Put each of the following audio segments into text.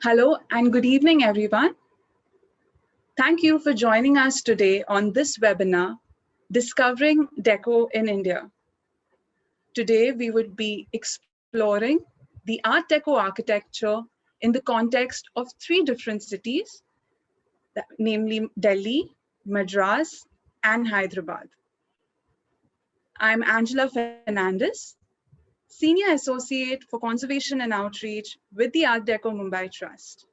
Hello and good evening, everyone. Thank you for joining us today on this webinar, Discovering Deco in India. Today, we would be exploring the Art Deco architecture in the context of three different cities, namely Delhi, Madras, and Hyderabad. I'm Angela Fernandez, Senior Associate for Conservation and Outreach with the Art Deco Mumbai Trust.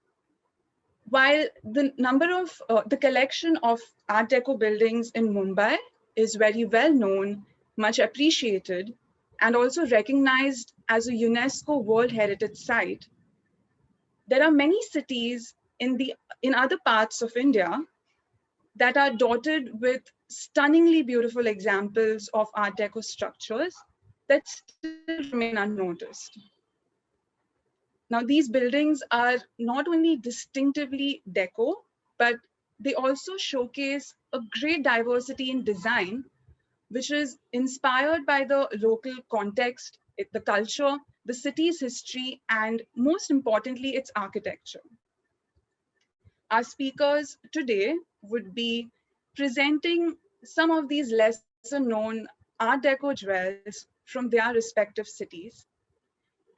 While the collection of Art Deco buildings in Mumbai is very well known, much appreciated, and also recognized as a UNESCO World Heritage Site, there are many cities in other parts of India that are dotted with stunningly beautiful examples of Art Deco structures that still remain unnoticed. Now, these buildings are not only distinctively deco, but they also showcase a great diversity in design, which is inspired by the local context, the culture, the city's history, and most importantly, its architecture. Our speakers today would be presenting some of these lesser known Art Deco jewels from their respective cities.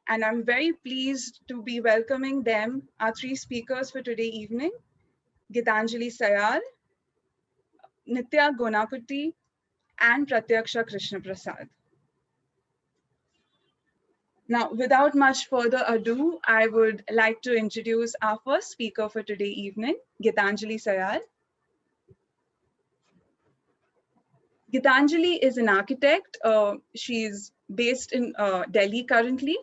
And I'm very pleased to be welcoming them, our three speakers for today evening, Geetanjali Sayal, Nitya Gonnakuti, and Prathyaksha Krishna Prasad. Now, without much further ado, I would like to introduce our first speaker for today evening, Geetanjali Sayal. Geetanjali is an architect. She's based in Delhi currently,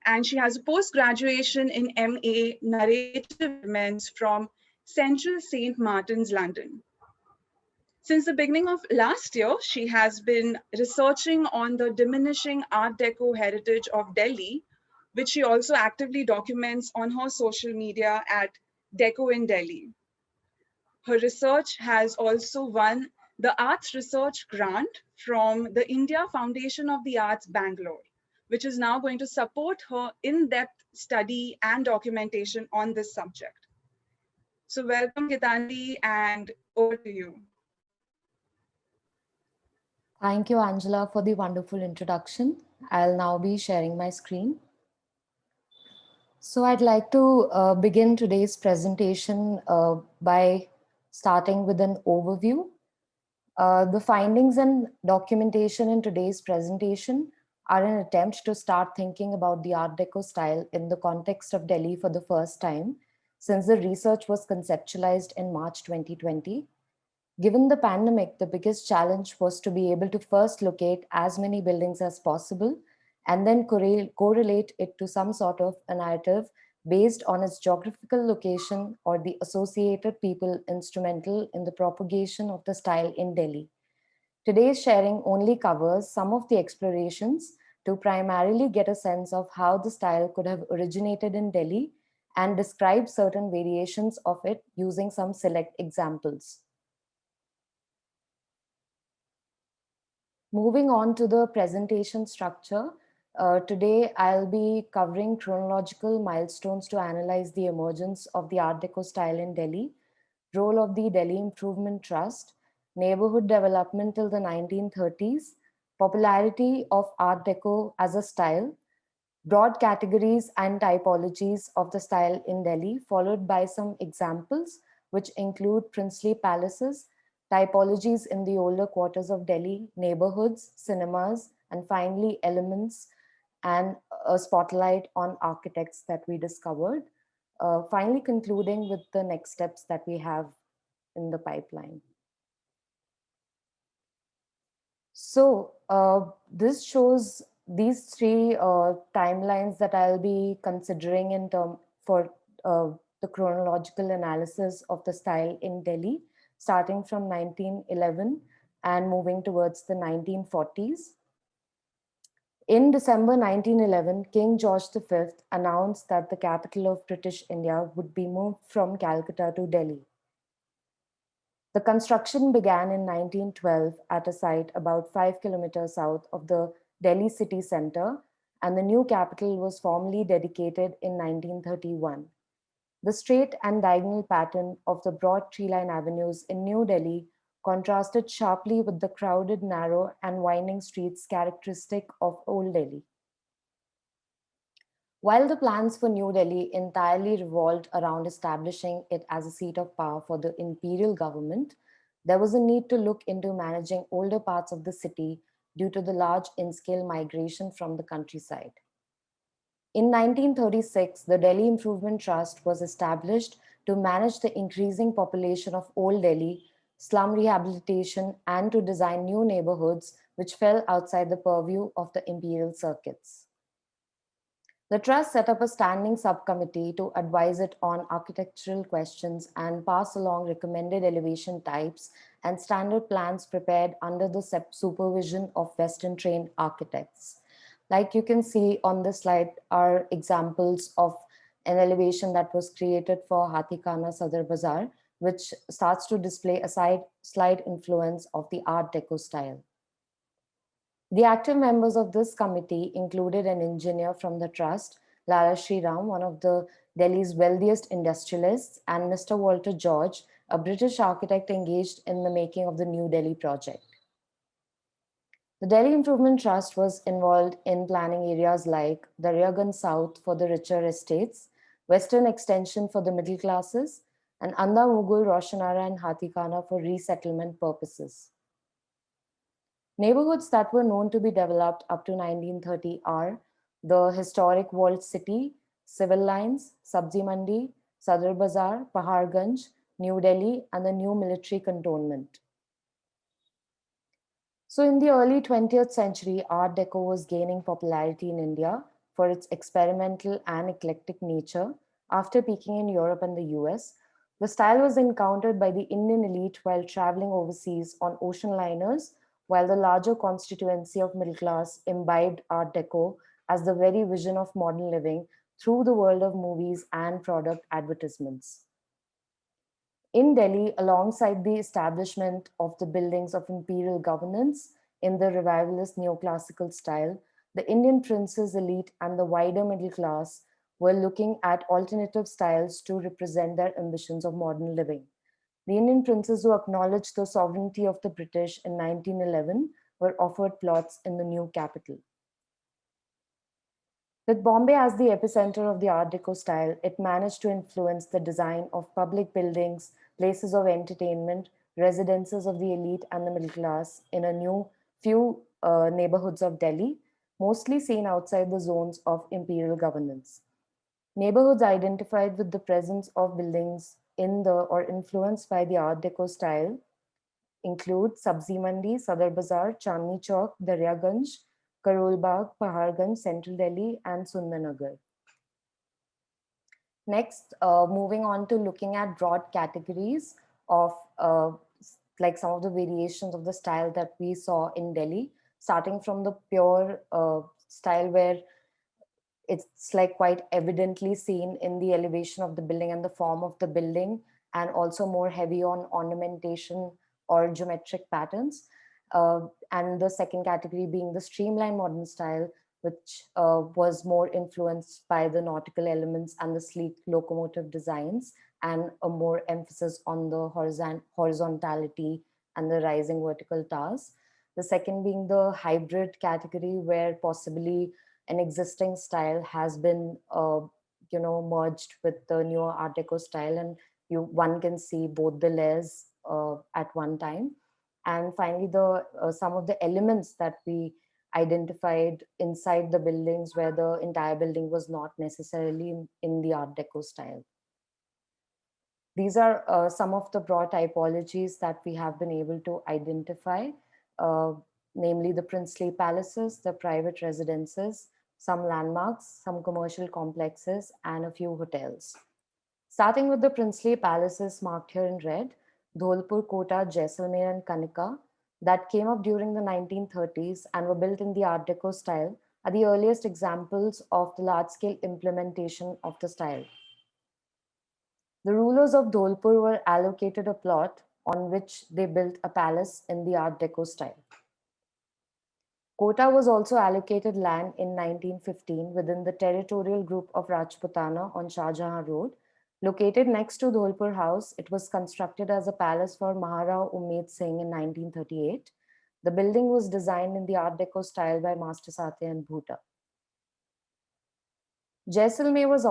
and she has a post-graduation in MA Narrative Elements from Central St. Martin's, London. Since the beginning of last year, she has been researching on the diminishing Art Deco heritage of Delhi, which she also actively documents on her social media at Deco in Delhi. Her research has also won the Arts Research Grant from the India Foundation of the Arts, Bangalore, which is now going to support her in-depth study and documentation on this subject. So welcome, Geetanjali, and over to you. Thank you, Angela, for the wonderful introduction. I'll now be sharing my screen. So I'd like to begin today's presentation by starting with an overview. The findings and documentation in today's presentation are an attempt to start thinking about the Art Deco style in the context of Delhi for the first time, since the research was conceptualized in March 2020. Given the pandemic, the biggest challenge was to be able to first locate as many buildings as possible and then correlate it to some sort of a narrative based on its geographical location or the associated people instrumental in the propagation of the style in Delhi. Today's sharing only covers some of the explorations to primarily get a sense of how the style could have originated in Delhi and describe certain variations of it using some select examples. Moving on to the presentation structure, today I'll be covering chronological milestones to analyze the emergence of the Art Deco style in Delhi, role of the Delhi Improvement Trust, neighborhood development till the 1930s, popularity of Art Deco as a style, broad categories and typologies of the style in Delhi, followed by some examples which include princely palaces, typologies in the older quarters of Delhi, neighborhoods, cinemas, and finally elements and a spotlight on architects that we discovered. Finally concluding with the next steps that we have in the pipeline. So this shows these three timelines that I'll be considering in term for the chronological analysis of the style in Delhi, starting from 1911 and moving towards the 1940s. In December 1911, King George V announced that the capital of British India would be moved from Calcutta to Delhi. The construction began in 1912 at a site about 5 kilometers south of the Delhi city center, and the new capital was formally dedicated in 1931. The straight and diagonal pattern of the broad tree-lined avenues in New Delhi contrasted sharply with the crowded, narrow, and winding streets characteristic of Old Delhi. While the plans for New Delhi entirely revolved around establishing it as a seat of power for the imperial government, there was a need to look into managing older parts of the city due to the large in-scale migration from the countryside. In 1936, the Delhi Improvement Trust was established to manage the increasing population of Old Delhi, slum rehabilitation, and to design new neighborhoods which fell outside the purview of the imperial circuits. The trust set up a standing subcommittee to advise it on architectural questions and pass along recommended elevation types and standard plans prepared under the supervision of Western trained architects. Like you can see on this slide are examples of an elevation that was created for Hathikana Sadar Bazaar, which starts to display a slight influence of the Art Deco style. The active members of this committee included an engineer from the trust, Lala Sriram, one of the Delhi's wealthiest industrialists, and Mr. Walter George, a British architect engaged in the making of the New Delhi project. The Delhi Improvement Trust was involved in planning areas like the Reargan South for the richer estates, Western Extension for the middle classes, and Anda Mughal, Roshanara, and Hathikana for resettlement purposes. Neighborhoods that were known to be developed up to 1930 are the historic walled city, civil lines, Sabzi Mandi, Sadar Bazaar, Paharganj, New Delhi, and the new military cantonment. So in the early 20th century, Art Deco was gaining popularity in India for its experimental and eclectic nature. After peaking in Europe and the US, the style was encountered by the Indian elite while traveling overseas on ocean liners, while the larger constituency of middle class imbibed Art Deco as the very vision of modern living through the world of movies and product advertisements. In Delhi, alongside the establishment of the buildings of imperial governance in the revivalist neoclassical style, the Indian princes elite and the wider middle class were looking at alternative styles to represent their ambitions of modern living. The Indian princes who acknowledged the sovereignty of the British in 1911 were offered plots in the new capital. With Bombay as the epicenter of the Art Deco style, it managed to influence the design of public buildings, places of entertainment, residences of the elite and the middle class in a new few neighborhoods of Delhi, mostly seen outside the zones of imperial governance. Neighborhoods identified with the presence of buildings in the or influenced by the Art Deco style include Sabzi Mandi, Sadar Bazaar, Chandni Chowk, Daryaganj, Karol Bagh, Paharganj, Central Delhi, and Sundarnagar. Next, moving on to looking at broad categories of like some of the variations of the style that we saw in Delhi, starting from the pure style where it's like quite evidently seen in the elevation of the building and the form of the building, and also more heavy on ornamentation or geometric patterns. And the second category being the streamlined modern style, which was more influenced by the nautical elements and the sleek locomotive designs, and a more emphasis on the horizontality and the rising vertical towers. The second being the hybrid category, where possibly an existing style has been merged with the newer Art Deco style, and one can see both the layers at one time. And finally, the some of the elements that we identified inside the buildings where the entire building was not necessarily in the Art Deco style. These are some of the broad typologies that we have been able to identify, uh, namely the princely palaces, the private residences, some landmarks, some commercial complexes, and a few hotels. Starting with the princely palaces marked here in red, Dholpur, Kota, Jaisalmer, and Kanika, that came up during the 1930s and were built in the Art Deco style, are the earliest examples of the large-scale implementation of the style. The rulers of Dholpur were allocated a plot on which they built a palace in the Art Deco style. Kota was also allocated land in 1915 within the territorial group of Rajputana on Shah Jahan Road. Located next to Dholpur House, it was constructed as a palace for Maharao Umeed Singh in 1938. The building was designed in the Art Deco style by Master Satya and Bhuta. Jaisalmer was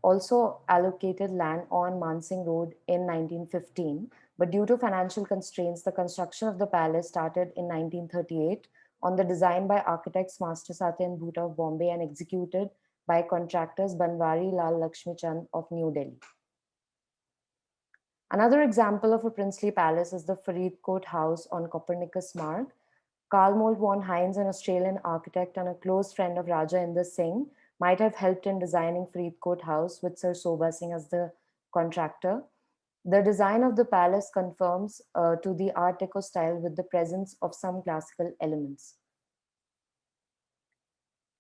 also allocated land on Mansingh Road in 1915, but due to financial constraints, the construction of the palace started in 1938 on the design by architects Master Satya and Bhuta of Bombay and executed by contractors Banwari Lal Lakshmi Chand of New Delhi. Another example of a princely palace is the Faridkot House on Copernicus Marg. Carl Moult von Heinz, an Australian architect and a close friend of Raja Inder Singh, might have helped in designing Faridkot House with Sir Soba Singh as the contractor. The design of the palace conforms to the Art Deco style with the presence of some classical elements.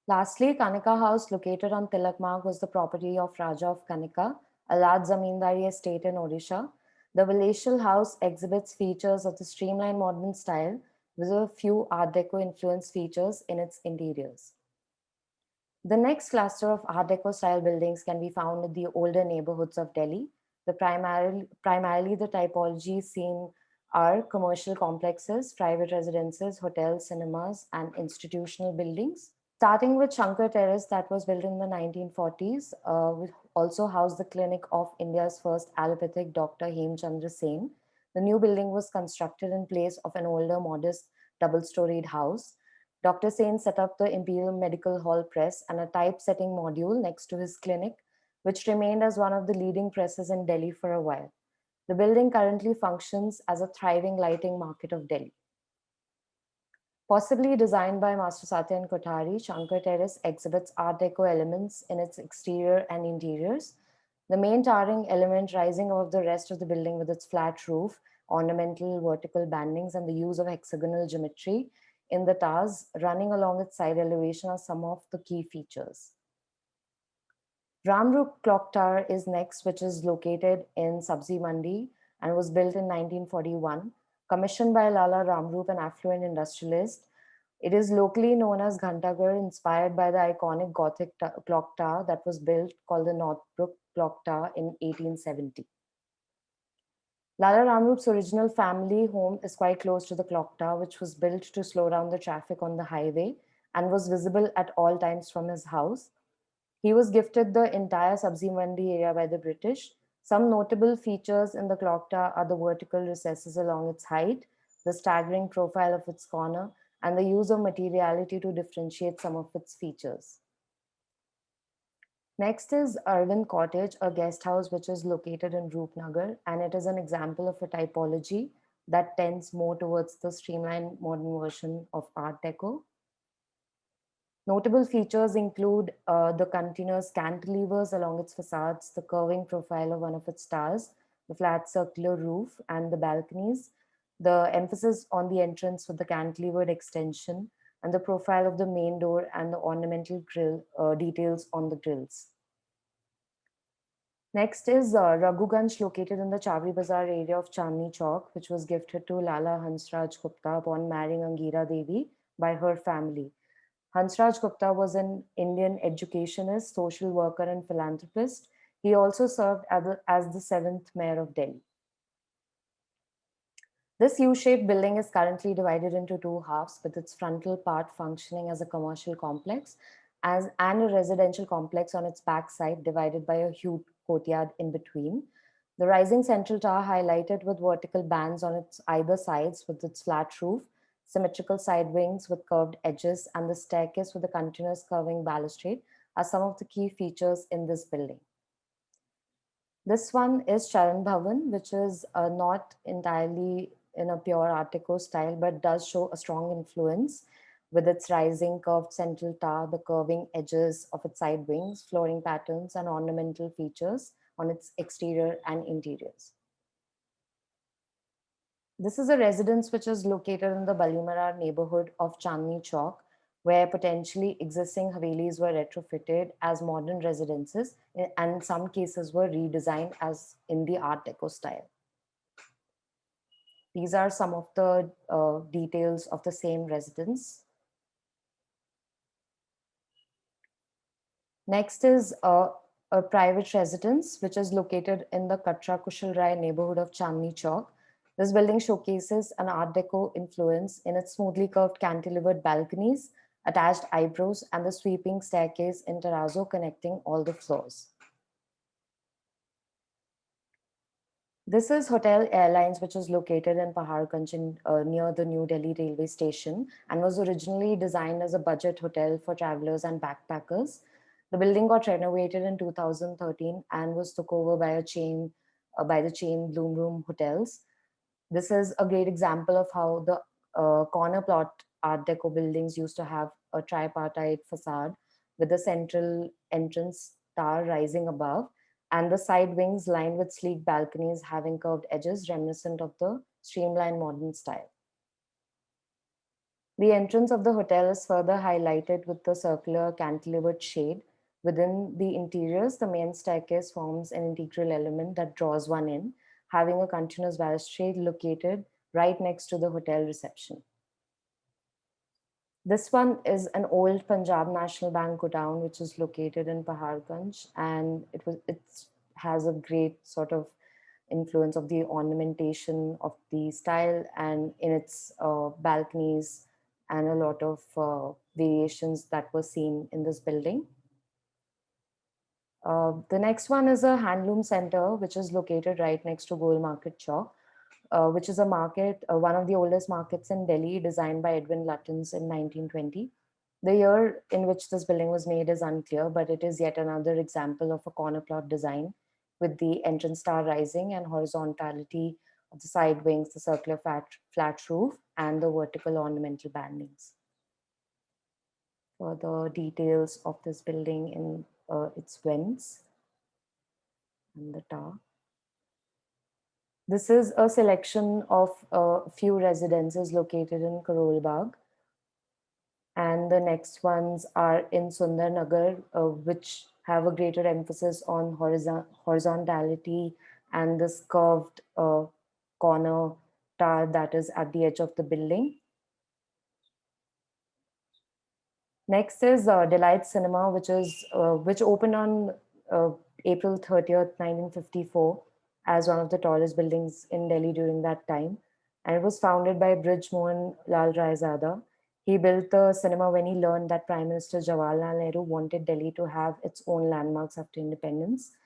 Lastly, Kanika House, located on Tilak Marg, was the property of Raja of Kanika, a large zamindari estate in Odisha. The palatial house exhibits features of the streamlined modern style with a few Art Deco influenced features in its interiors. The next cluster of Art Deco style buildings can be found in the older neighborhoods of Delhi. Primarily the typologies seen are commercial complexes, private residences, hotels, cinemas, and institutional buildings. Starting with Shankar Terrace, that was built in the 1940s, which also housed the clinic of India's first allopathic Dr. Hemchandra Sen. The new building was constructed in place of an older, modest, double-storied house. Dr. Sen set up the Imperial Medical Hall press and a typesetting module next to his clinic, which remained as one of the leading presses in Delhi for a while. The building currently functions as a thriving lighting market of Delhi. Possibly designed by Master Satya and Kothari, Shankar Terrace exhibits Art Deco elements in its exterior and interiors. The main towering element rising above the rest of the building with its flat roof, ornamental vertical bandings, and the use of hexagonal geometry in the towers running along its side elevation are some of the key features. Ramrukh Clock Tower is next, which is located in Sabzi Mandi and was built in 1941. Commissioned by Lala Ramrup, an affluent industrialist. It is locally known as Ghantaghar, inspired by the iconic Gothic clock tower that was built called the Northbrook Clock Tower in 1870. Lala Ramrup's original family home is quite close to the clock tower, which was built to slow down the traffic on the highway and was visible at all times from his house. He was gifted the entire Sabzi Mandi area by the British. Some notable features in the clock tower are the vertical recesses along its height, the staggering profile of its corner, and the use of materiality to differentiate some of its features. Next is Arvind Cottage, a guest house which is located in Roopnagar, and it is an example of a typology that tends more towards the streamlined modern version of Art Deco. Notable features include the continuous cantilevers along its facades, the curving profile of one of its towers, the flat circular roof, and the balconies, the emphasis on the entrance with the cantilevered extension, and the profile of the main door and the ornamental grill details on the grills. Next is Raghuganj, located in the Chavri Bazaar area of Chandni Chowk, which was gifted to Lala Hansraj Gupta upon marrying Angira Devi by her family. Hansraj Gupta was an Indian educationist, social worker, and philanthropist. He also served as the 7th mayor of Delhi. This U-shaped building is currently divided into two halves, with its frontal part functioning as a commercial complex and a residential complex on its back side, divided by a huge courtyard in between. The rising central tower, highlighted with vertical bands on its either sides with its flat roof, symmetrical side wings with curved edges, and the staircase with a continuous curving balustrade are some of the key features in this building. This one is Charan Bhavan, which is not entirely in a pure Art Deco style, but does show a strong influence with its rising curved central tower, the curving edges of its side wings, flooring patterns, and ornamental features on its exterior and interiors. This is a residence which is located in the Balimarar neighborhood of Chandni Chowk, where potentially existing Havelis were retrofitted as modern residences and in some cases were redesigned as in the Art Deco style. These are some of the details of the same residence. Next is a private residence, which is located in the Katra Kushal Rai neighborhood of Chandni Chowk. This building showcases an Art Deco influence in its smoothly curved cantilevered balconies, attached eyebrows, and the sweeping staircase in terrazzo connecting all the floors. This is Hotel Airlines, which is located in Paharganj near the New Delhi railway station and was originally designed as a budget hotel for travelers and backpackers. The building got renovated in 2013 and was took over by by the chain Bloom Room Hotels. This is a great example of how the corner plot Art Deco buildings used to have a tripartite facade with the central entrance tower rising above and the side wings lined with sleek balconies having curved edges reminiscent of the streamlined modern style. The entrance of the hotel is further highlighted with the circular cantilevered shade. Within the interiors, the main staircase forms an integral element that draws one in, having a continuous balustrade located right next to the hotel reception. This one is an old Punjab National Bank godown, which is located in Paharganj, and it has a great sort of influence of the ornamentation of the style and in its balconies and a lot of variations that were seen in this building. The next one is a handloom center, which is located right next to Gol Market Chowk, which is a market, one of the oldest markets in Delhi, designed by Edwin Lutyens in 1920. The year in which this building was made is unclear, but it is yet another example of a corner plot design with the entrance tower rising and horizontality of the side wings, the circular flat roof, and the vertical ornamental bandings. For the details of this building in its vents and the tower. This is a selection of a few residences located in Karol Bagh. And the next ones are in Sundar Nagar, which have a greater emphasis on horizontality and this curved corner tower that is at the edge of the building. Next is Delight Cinema, which opened on April 30th, 1954, as one of the tallest buildings in Delhi during that time. And it was founded by Brij Mohan Lal Raizada. He built the cinema when he learned that Prime Minister Jawaharlal Nehru wanted Delhi to have its own landmarks after independence.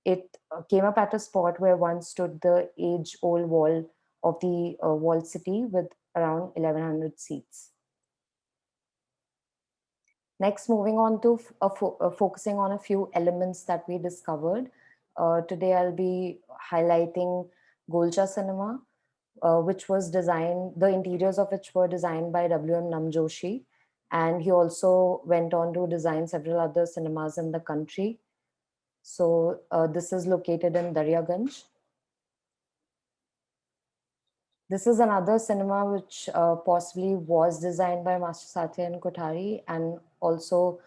It came up at a spot where once stood the age-old wall of the walled city with around 1100 seats. Next, moving on to focusing on a few elements that we discovered. Today, I'll be highlighting Golcha Cinema, which was designed, the interiors of which were designed by W.M. Namjoshi. And he also went on to design several other cinemas in the country. So this is located in Daryaganj. This is another cinema which possibly was designed by Master Satya and Kothari and also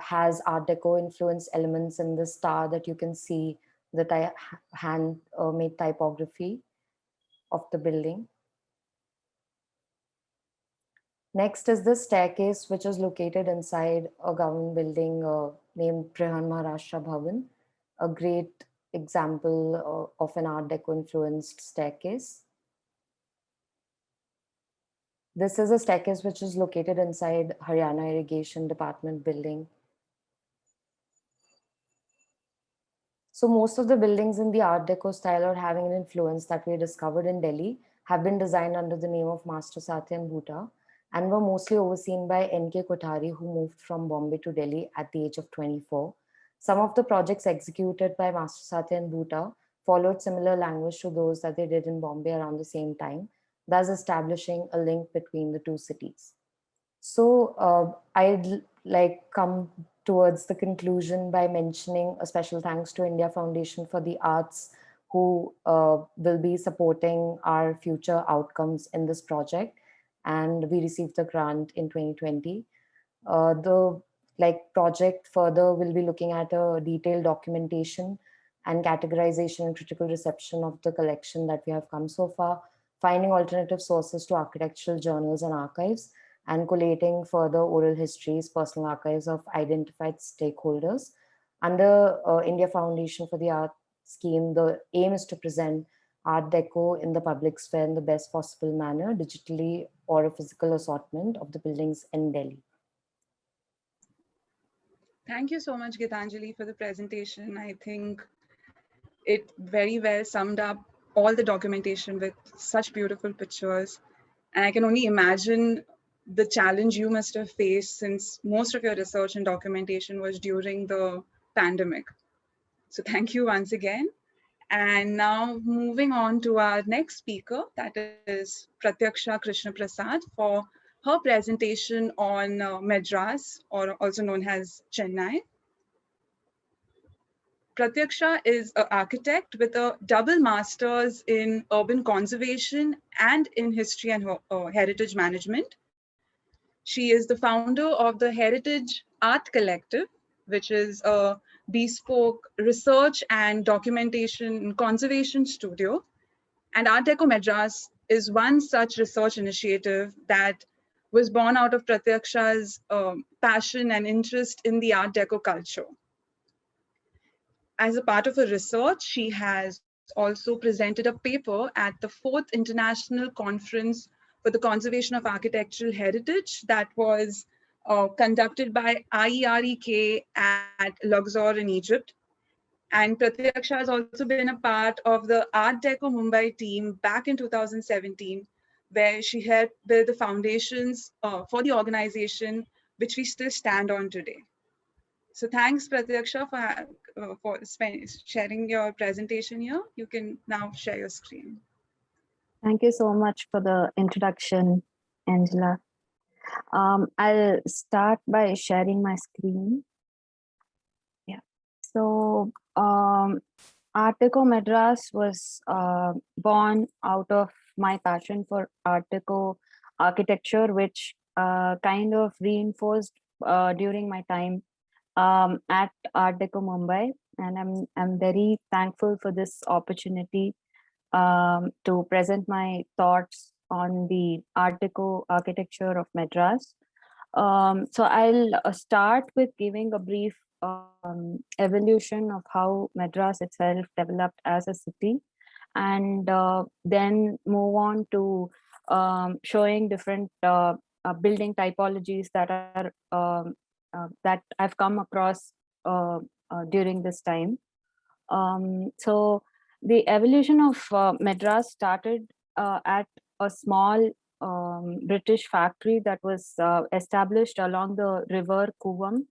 has Art Deco influence elements in the star that you can see the hand-made typography of the building. Next is the staircase, which is located inside a government building named Prihan Maharashtra Bhavan, a great example of an Art Deco influenced staircase. This is a staircase which is located inside Haryana Irrigation Department building. So most of the buildings in the Art Deco style or having an influence that we discovered in Delhi have been designed under the name of Master Satya and Bhuta and were mostly overseen by N.K. Kothari, who moved from Bombay to Delhi at the age of 24. Some of the projects executed by Master Satya and Bhuta followed similar language to those that they did in Bombay around the same time, thus establishing a link between the two cities. So I'd like come towards the conclusion by mentioning a special thanks to India Foundation for the Arts, who will be supporting our future outcomes in this project. And we received the grant in 2020. The project further will be looking at a detailed documentation and categorization and critical reception of the collection that we have come so far, finding alternative sources to architectural journals and archives, and collating further oral histories, personal archives of identified stakeholders. Under India Foundation for the Art scheme, the aim is to present Art Deco in the public sphere in the best possible manner, digitally or a physical assortment of the buildings in Delhi. Thank you so much, Geetanjali, for the presentation. I think it very well summed up all the documentation with such beautiful pictures. And I can only imagine the challenge you must have faced, since most of your research and documentation was during the pandemic. So thank you once again. And now moving on to our next speaker, that is Prathyaksha Krishna Prasad, for her presentation on Madras, or also known as Chennai. Pratyaksha is an architect with a double master's in urban conservation and in history and heritage management. She is the founder of the Heritage Art Collective, which is a bespoke research and documentation conservation studio. And Art Deco Madras is one such research initiative that was born out of Pratyaksha's passion and interest in the Art Deco culture. As a part of her research, she has also presented a paper at the 4th International Conference for the Conservation of Architectural Heritage that was conducted by IEREK at Luxor in Egypt. And Pratyaksha has also been a part of the Art Deco Mumbai team back in 2017, where she helped build the foundations for the organization, which we still stand on today. So thanks, Pratyaksha, for sharing your presentation here. You can now share your screen. Thank you so much for the introduction, Angela. I'll start by sharing my screen. Yeah. So Art Deco Madras was born out of my passion for Art Deco architecture, which kind of reinforced during my time at Art Deco Mumbai, and I'm very thankful for this opportunity to present my thoughts on the Art Deco architecture of Madras. So I'll start with giving a brief evolution of how Madras itself developed as a city, and then move on to showing different building typologies that are that I've come across during this time. So the evolution of Madras started at a small British factory that was established along the river Kuvam.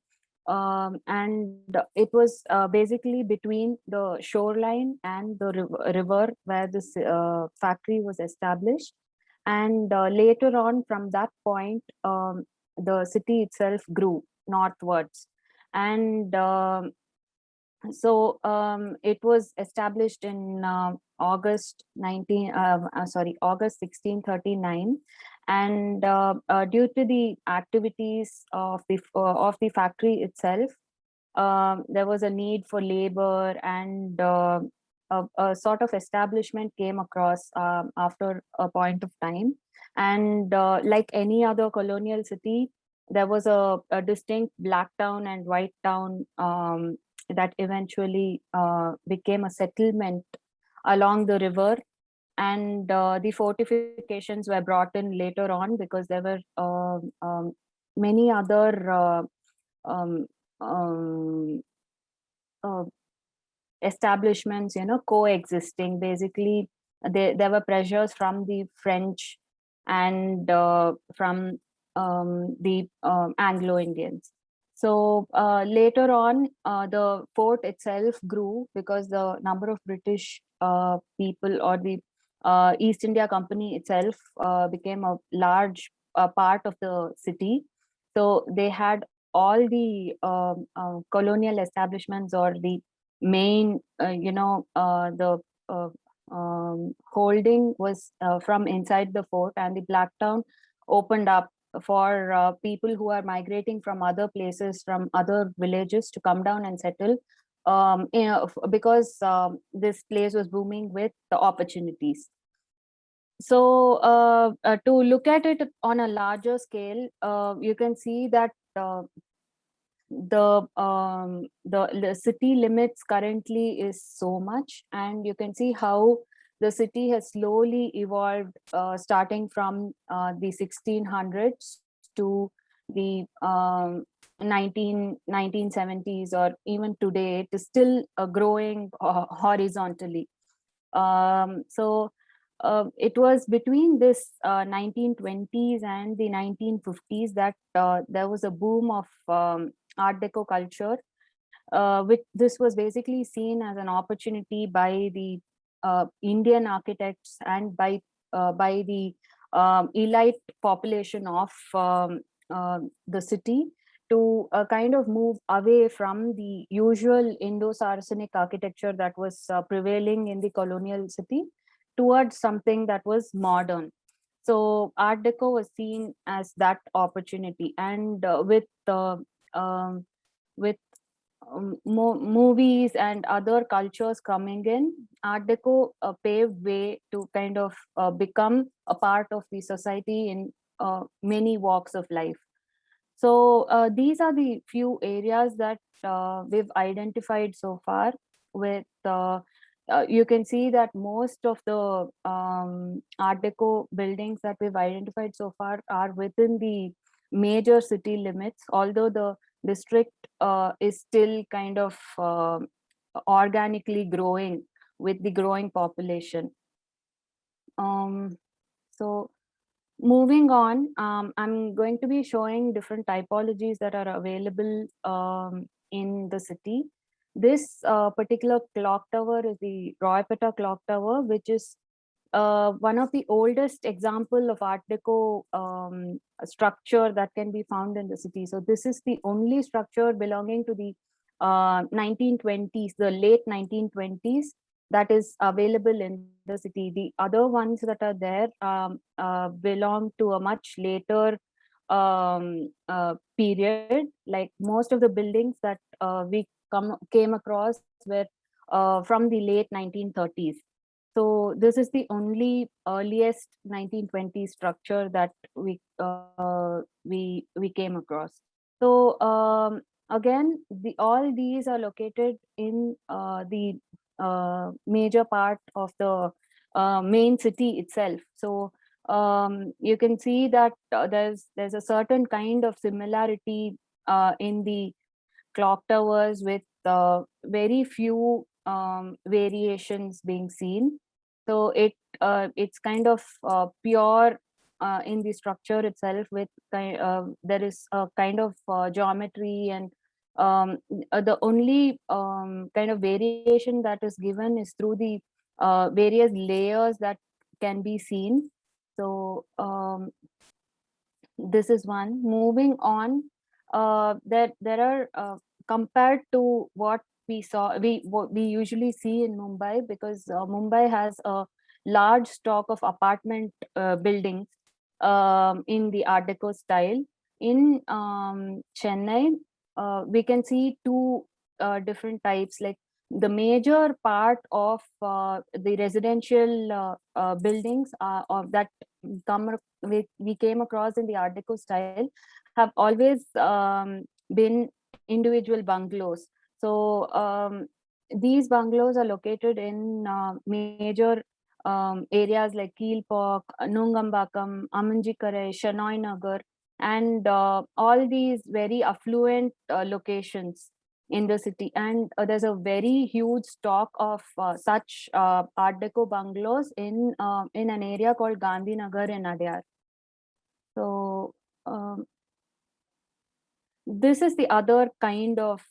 And it was basically between the shoreline and the river where this factory was established. And later on, from that point, the city itself grew northwards. And so it was established in August 1639, and due to the activities of the factory itself, there was a need for labor, and a sort of establishment came across after a point of time. And like any other colonial city, there was a distinct black town and white town that eventually became a settlement along the river. And the fortifications were brought in later on, because there were many other um, um, uh, establishments, coexisting. Basically, there were pressures from the French and from the Anglo-Indians. So later on, the fort itself grew because the number of British people, or the East India Company itself, became a large part of the city. So they had all the colonial establishments, or the main, the holding was from inside the fort, and the Black Town opened up for people who are migrating from other places, from other villages, to come down and settle, because this place was booming with the opportunities. So to look at it on a larger scale, you can see that the city limits currently is so much, and you can see how the city has slowly evolved, starting from the 1600s to the 1970s, or even today it is still growing horizontally. It was between this 1920s and the 1950s that there was a boom of Art Deco culture, which this was basically seen as an opportunity by the Indian architects and by the elite population of the city, to kind of move away from the usual Indo-Saracenic architecture that was prevailing in the colonial city towards something that was modern. So Art Deco was seen as that opportunity, and um, with movies and other cultures coming in, Art Deco paved way to kind of become a part of the society in many walks of life. So these are the few areas that we've identified so far. With You can see that most of the Art Deco buildings that we've identified so far are within the major city limits, although the district is still kind of organically growing with the growing population. Um, so moving on, I'm going to be showing different typologies that are available in the city. This particular clock tower is the Roypeta clock tower, which is one of the oldest example of Art Deco structure that can be found in the city. So this is the only structure belonging to the 1920s, the late 1920s, that is available in the city. The other ones that are there belong to a much later period. Like most of the buildings that we came across were from the late 1930s. So this is the only earliest 1920s structure that we came across. So again, all these are located in the major part of the main city itself. So you can see that there's a certain kind of similarity in the clock towers, with very few variations being seen. So it's kind of pure in the structure itself. With there is a kind of geometry, and the only kind of variation that is given is through the various layers that can be seen. So this is one. Moving on, there are compared to what we usually see in Mumbai, because Mumbai has a large stock of apartment buildings in the Art Deco style. In Chennai, we can see two different types. Like the major part of the residential buildings of that we came across in the Art Deco style have always been individual bungalows. So these bungalows are located in major areas like Keelpok, Nungambakam, Amanjikare, Shenoy Nagar, and all these very affluent locations in the city. And there's a very huge stock of such Art Deco bungalows in an area called Gandhi Nagar in Adyar. So this is the other kind of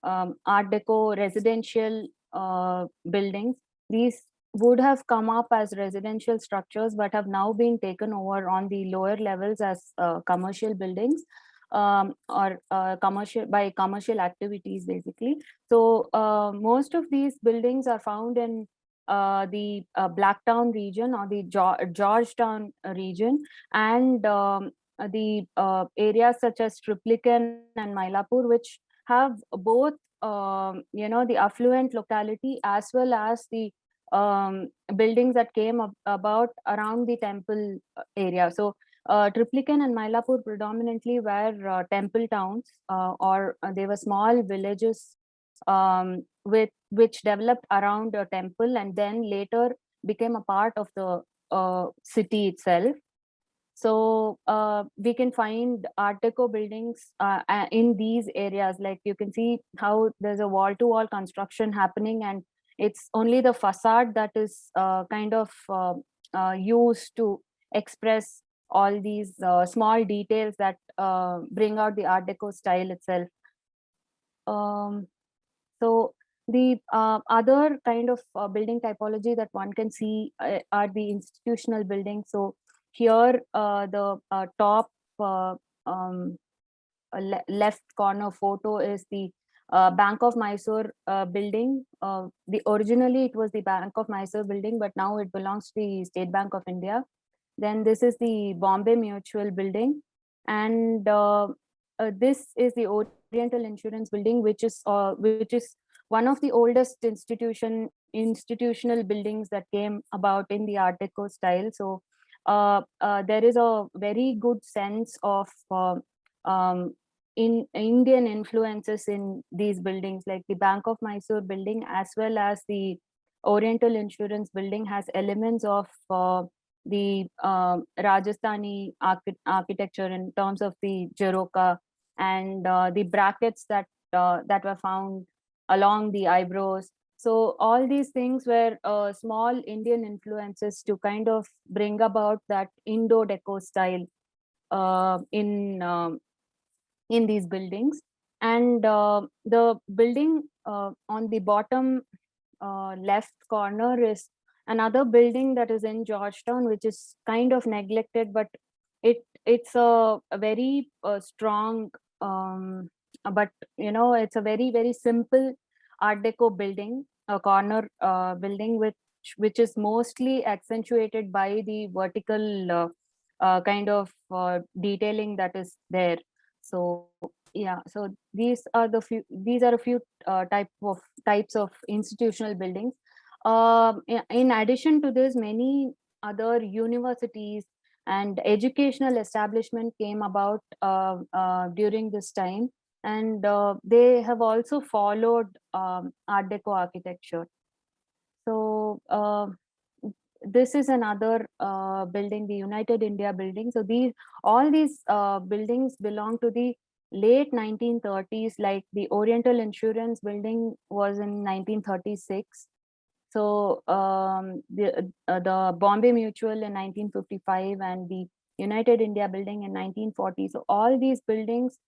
Art Deco residential buildings. These would have come up as residential structures, but have now been taken over on the lower levels as commercial buildings, or commercial activities, basically. So most of these buildings are found in the Blacktown region, or the Georgetown region, and the areas such as Triplicane and Mylapore, which have both the affluent locality as well as the buildings that came about around the temple area. So Triplicane and Mylapore predominantly were temple towns, or they were small villages which developed around a temple and then later became a part of the city itself. So we can find Art Deco buildings in these areas. Like you can see how there's a wall-to-wall construction happening, and it's only the facade that is kind of used to express all these small details that bring out the Art Deco style itself. So the other kind of building typology that one can see are the institutional buildings. So here the top left corner photo is the Bank of Mysore building. Originally it was the Bank of Mysore building, but now it belongs to the State Bank of India. Then this is the Bombay Mutual building, and this is the Oriental Insurance building, which is one of the oldest institutional buildings that came about in the Art Deco style. So there is a very good sense of in Indian influences in these buildings, like the Bank of Mysore building as well as the Oriental Insurance building has elements of the Rajasthani architecture in terms of the Jeroka and the brackets that were found along the eyebrows. So all these things were small Indian influences to kind of bring about that Indo-Deco style in these buildings. And the building on the bottom left corner is another building that is in Georgetown, which is kind of neglected, but it's a very strong, but it's a very simple Art Deco building, a corner building which is mostly accentuated by the vertical kind of detailing that is there. So yeah, so these are a few types of institutional buildings. In addition to this, many other universities and educational establishment came about during this time, and they have also followed Art Deco architecture. So this is another building, the United India building. So all these buildings belong to the late 1930s. Like the Oriental Insurance building was in 1936. So the Bombay Mutual in 1955 and the United India building in 1940. So all these buildings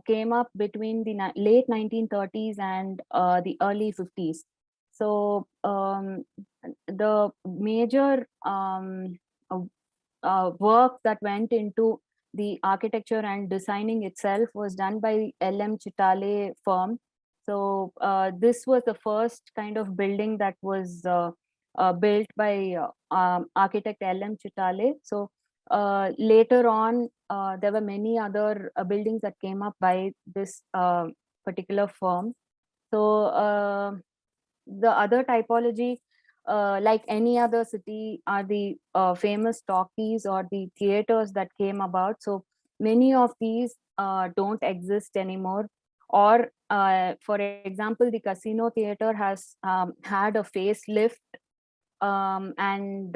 came up between the late 1930s and the early 50s. So the major work that went into the architecture and designing itself was done by L.M. Chitale firm. So this was the first kind of building that was built by architect L.M. Chitale. So later on, there were many other buildings that came up by this particular firm. So the other typology, like any other city, are the famous talkies or the theaters that came about. So many of these don't exist anymore. Or for example, the Casino Theater has had a facelift, and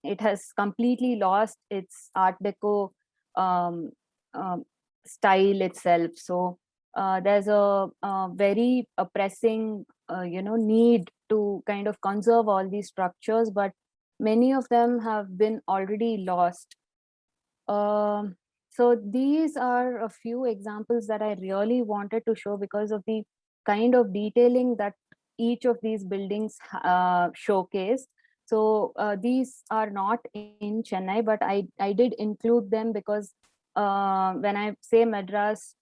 it has completely lost its Art Deco um, style itself. So there's a very pressing need to kind of conserve all these structures, but many of them have been already lost. So these are a few examples that I really wanted to show because of the kind of detailing that each of these buildings showcase. So these are not in Chennai, but I did include them because when I say Madras,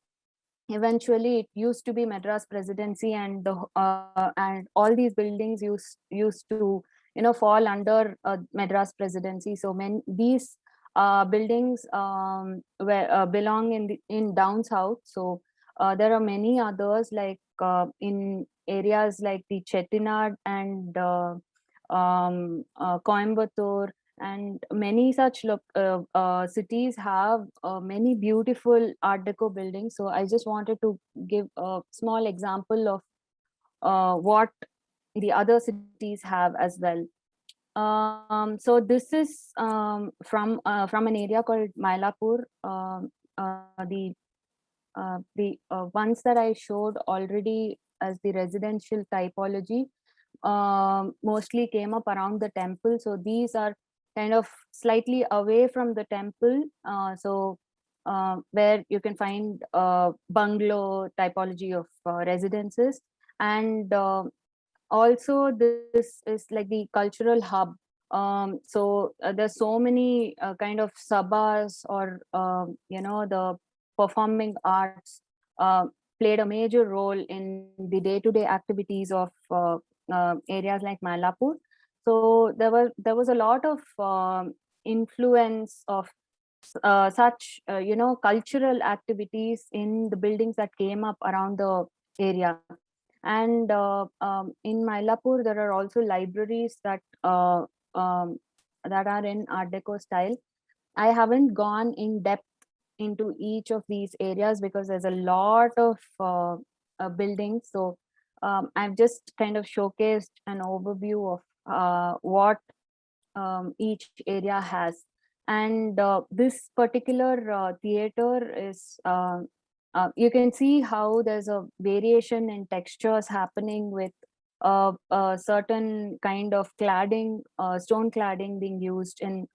eventually it used to be Madras Presidency, and and all these buildings used to fall under Madras Presidency. So these buildings belong in down south. So there are many others, like in areas like the Chettinad and Coimbatore And many such cities have many beautiful Art Deco buildings. So I just wanted to give a small example of what the other cities have as well. So this is from an area called Mylapore. The ones that I showed already as the residential typology mostly came up around the temple. So these are kind of slightly away from the temple. Where you can find bungalow typology of residences. And also this is like the cultural hub. There's so many kind of sabas, or the performing arts played a major role in the day-to-day activities of areas like Malapur. So there was a lot of influence of such cultural activities in the buildings that came up around the area. And in Mylapore, there are also libraries um, that are in Art Deco style. I haven't gone in depth into each of these areas because there's a lot of buildings. So I've just kind of showcased an overview of what each area has. And this particular theater is, you can see how there's a variation in textures happening with a certain kind of cladding, stone cladding being used in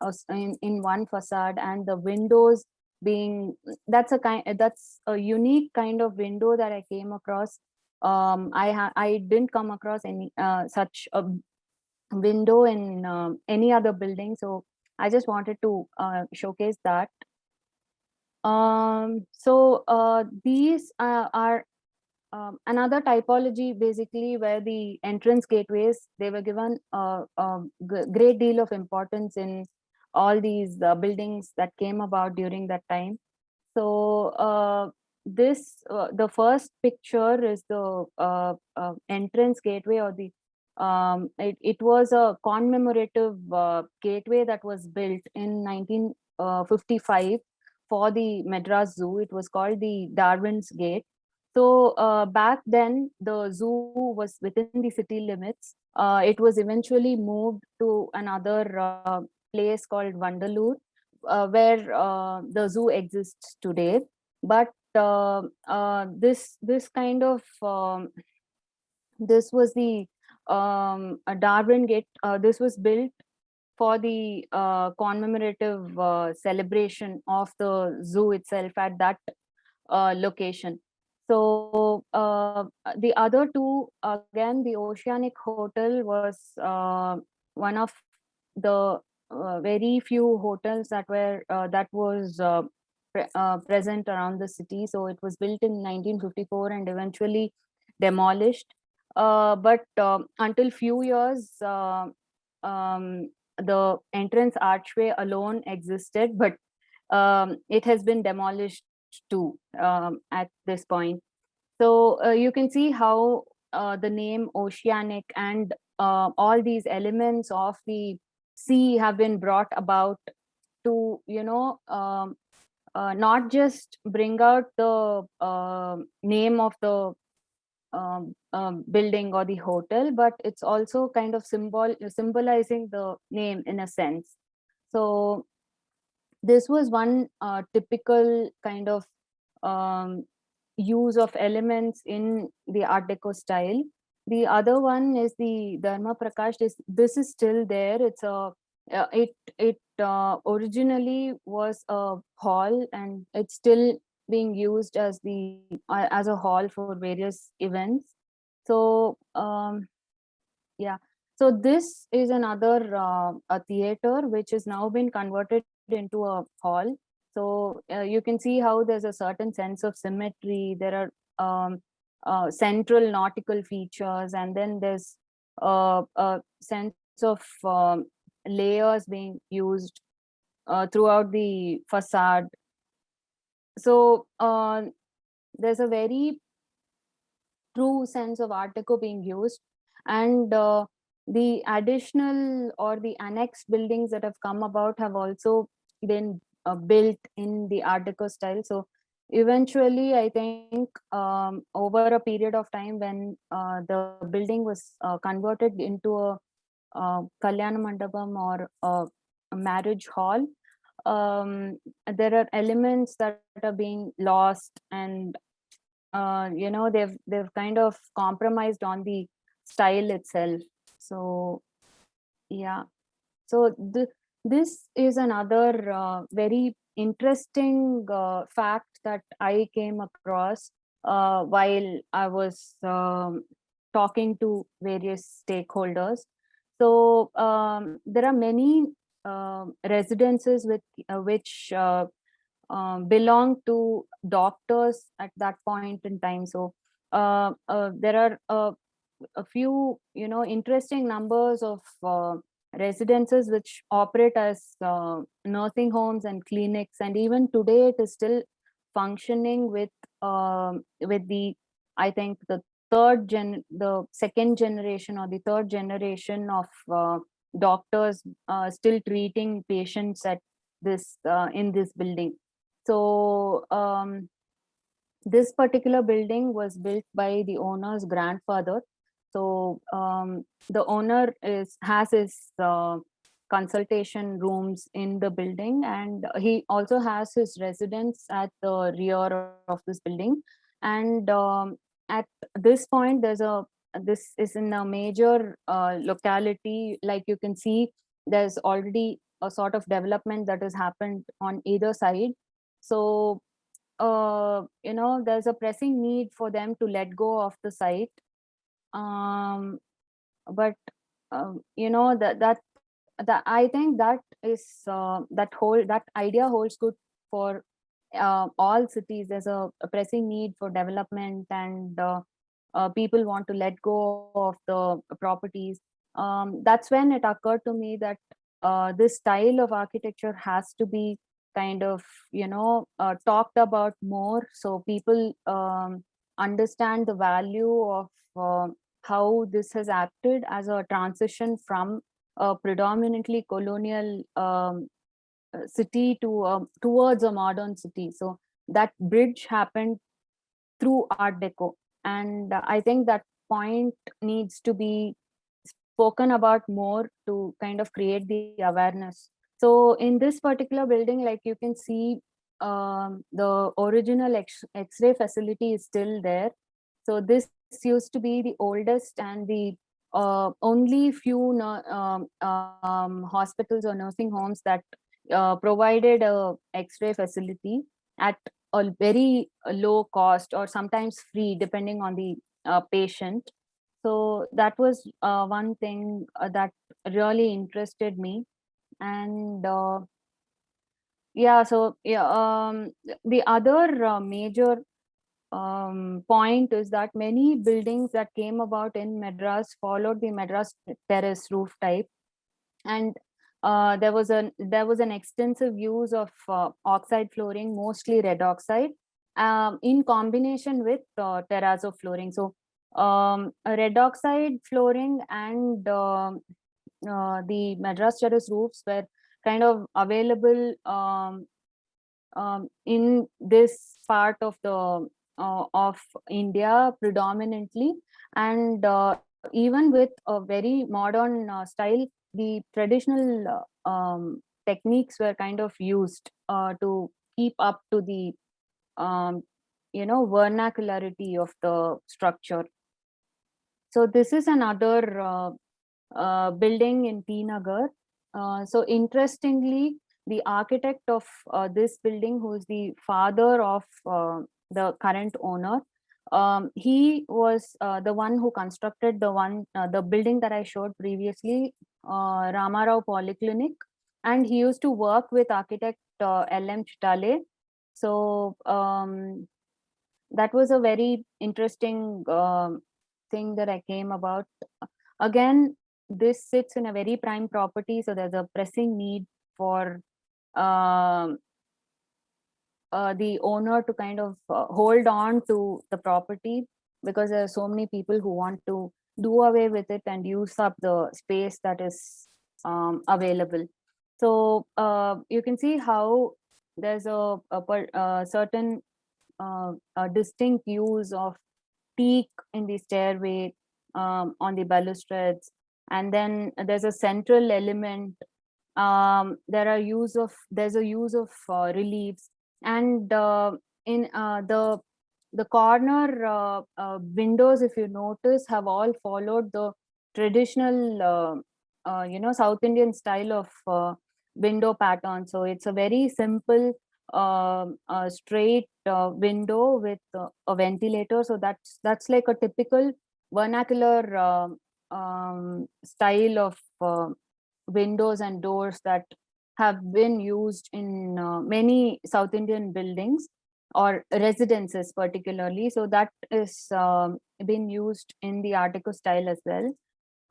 one facade, and the windows being, that's a unique kind of window that I came across. I didn't come across any such a window in any other building. So I just wanted to showcase that. These are another typology, basically, where the entrance gateways, they were given a great deal of importance in all these buildings that came about during that time. So the first picture is the entrance gateway, or it was a commemorative gateway that was built in 1955 for the Madras Zoo. It was called the Darwin's Gate. So back then, the zoo was within the city limits. It was eventually moved to another place called Vandalur, where the zoo exists today. But this kind of this was the a Darwin Gate. This was built for the commemorative celebration of the zoo itself at that location. So the other two, again, the Oceanic Hotel was one of the very few hotels that was present around the city. So it was built in 1954 and eventually demolished. But until few years, the entrance archway alone existed, but it has been demolished too at this point. So you can see how the name Oceanic and all these elements of the sea have been brought about to, not just bring out the name of the building or the hotel, but it's also kind of symbolizing the name in a sense. So this was one typical kind of um, use of elements in the Art Deco style. The other one is the Dharma Prakash. This is still there. It's a it originally was a hall, and it's still being used as as a hall for various events. So yeah. So this is another a theater which has now been converted into a hall. So you can see how there's a certain sense of symmetry. There are central nautical features, and then there's a sense of layers being used throughout the facade. So there's a very true sense of Art Deco being used. And the additional or the annexed buildings that have come about have also been built in the Art Deco style. So eventually, I think over a period of time when the building was converted into Kalyana Mandapam or a marriage hall, there are elements that are being lost, and they've kind of compromised on the style itself. So yeah, so this is another very interesting fact that I came across while I was talking to various stakeholders. So there are many residences with which belong to doctors at that point in time. So there are a few, interesting numbers of residences which operate as nursing homes and clinics, and even today it is still functioning with the, I think, the second generation or the third generation of doctors still treating patients at this in this building. So this particular building was built by the owner's grandfather. So the owner has his consultation rooms in the building, and he also has his residence at the rear of this building. And at this point, this is in a major locality. Like you can see, there's already a sort of development that has happened on either side. So there's a pressing need for them to let go of the site. But that I think that is that idea holds good for all cities. There's a pressing need for development, and people want to let go of the properties. That's when it occurred to me that this style of architecture has to be kind of talked about more, so people understand the value of how this has acted as a transition from a predominantly colonial city to towards a modern city. So that bridge happened through Art Deco, and I think that point needs to be spoken about more to kind of create the awareness. So in this particular building, like you can see, the original X-ray facility is still there. So this used to be the oldest and the only few hospitals or nursing homes that provided a X-ray facility at a very low cost, or sometimes free, depending on the patient. So that was one thing that really interested me. And yeah, so yeah, the other major point is that many buildings that came about in Madras followed the Madras terrace roof type, and there was an extensive use of oxide flooring, mostly red oxide, in combination with terrazzo flooring. So red oxide flooring and the Madras terrace roofs were kind of available in this part of India predominantly, and even with a very modern style, the traditional techniques were kind of used to keep up to the vernacularity of the structure. So this is another building in T Nagar. So interestingly, the architect of this building, who is the father of the current owner, he was the one who constructed the building that I showed previously, Ramarao Polyclinic, and he used to work with architect L.M. Chitale. So that was a very interesting thing that I came about. Again, this sits in a very prime property, so there's a pressing need for the owner to kind of hold on to the property, because there are so many people who want to do away with it and use up the space that is available. So you can see how there's a certain a distinct use of teak in the stairway, on the balustrades, and then there's a central element. There's a use of reliefs, and in the corner windows, if you notice, have all followed the traditional South Indian style of window pattern. So it's a very simple straight window with a ventilator. So that's like a typical vernacular style of windows and doors that have been used in many South Indian buildings or residences particularly. So that is been used in the Art Deco style as well.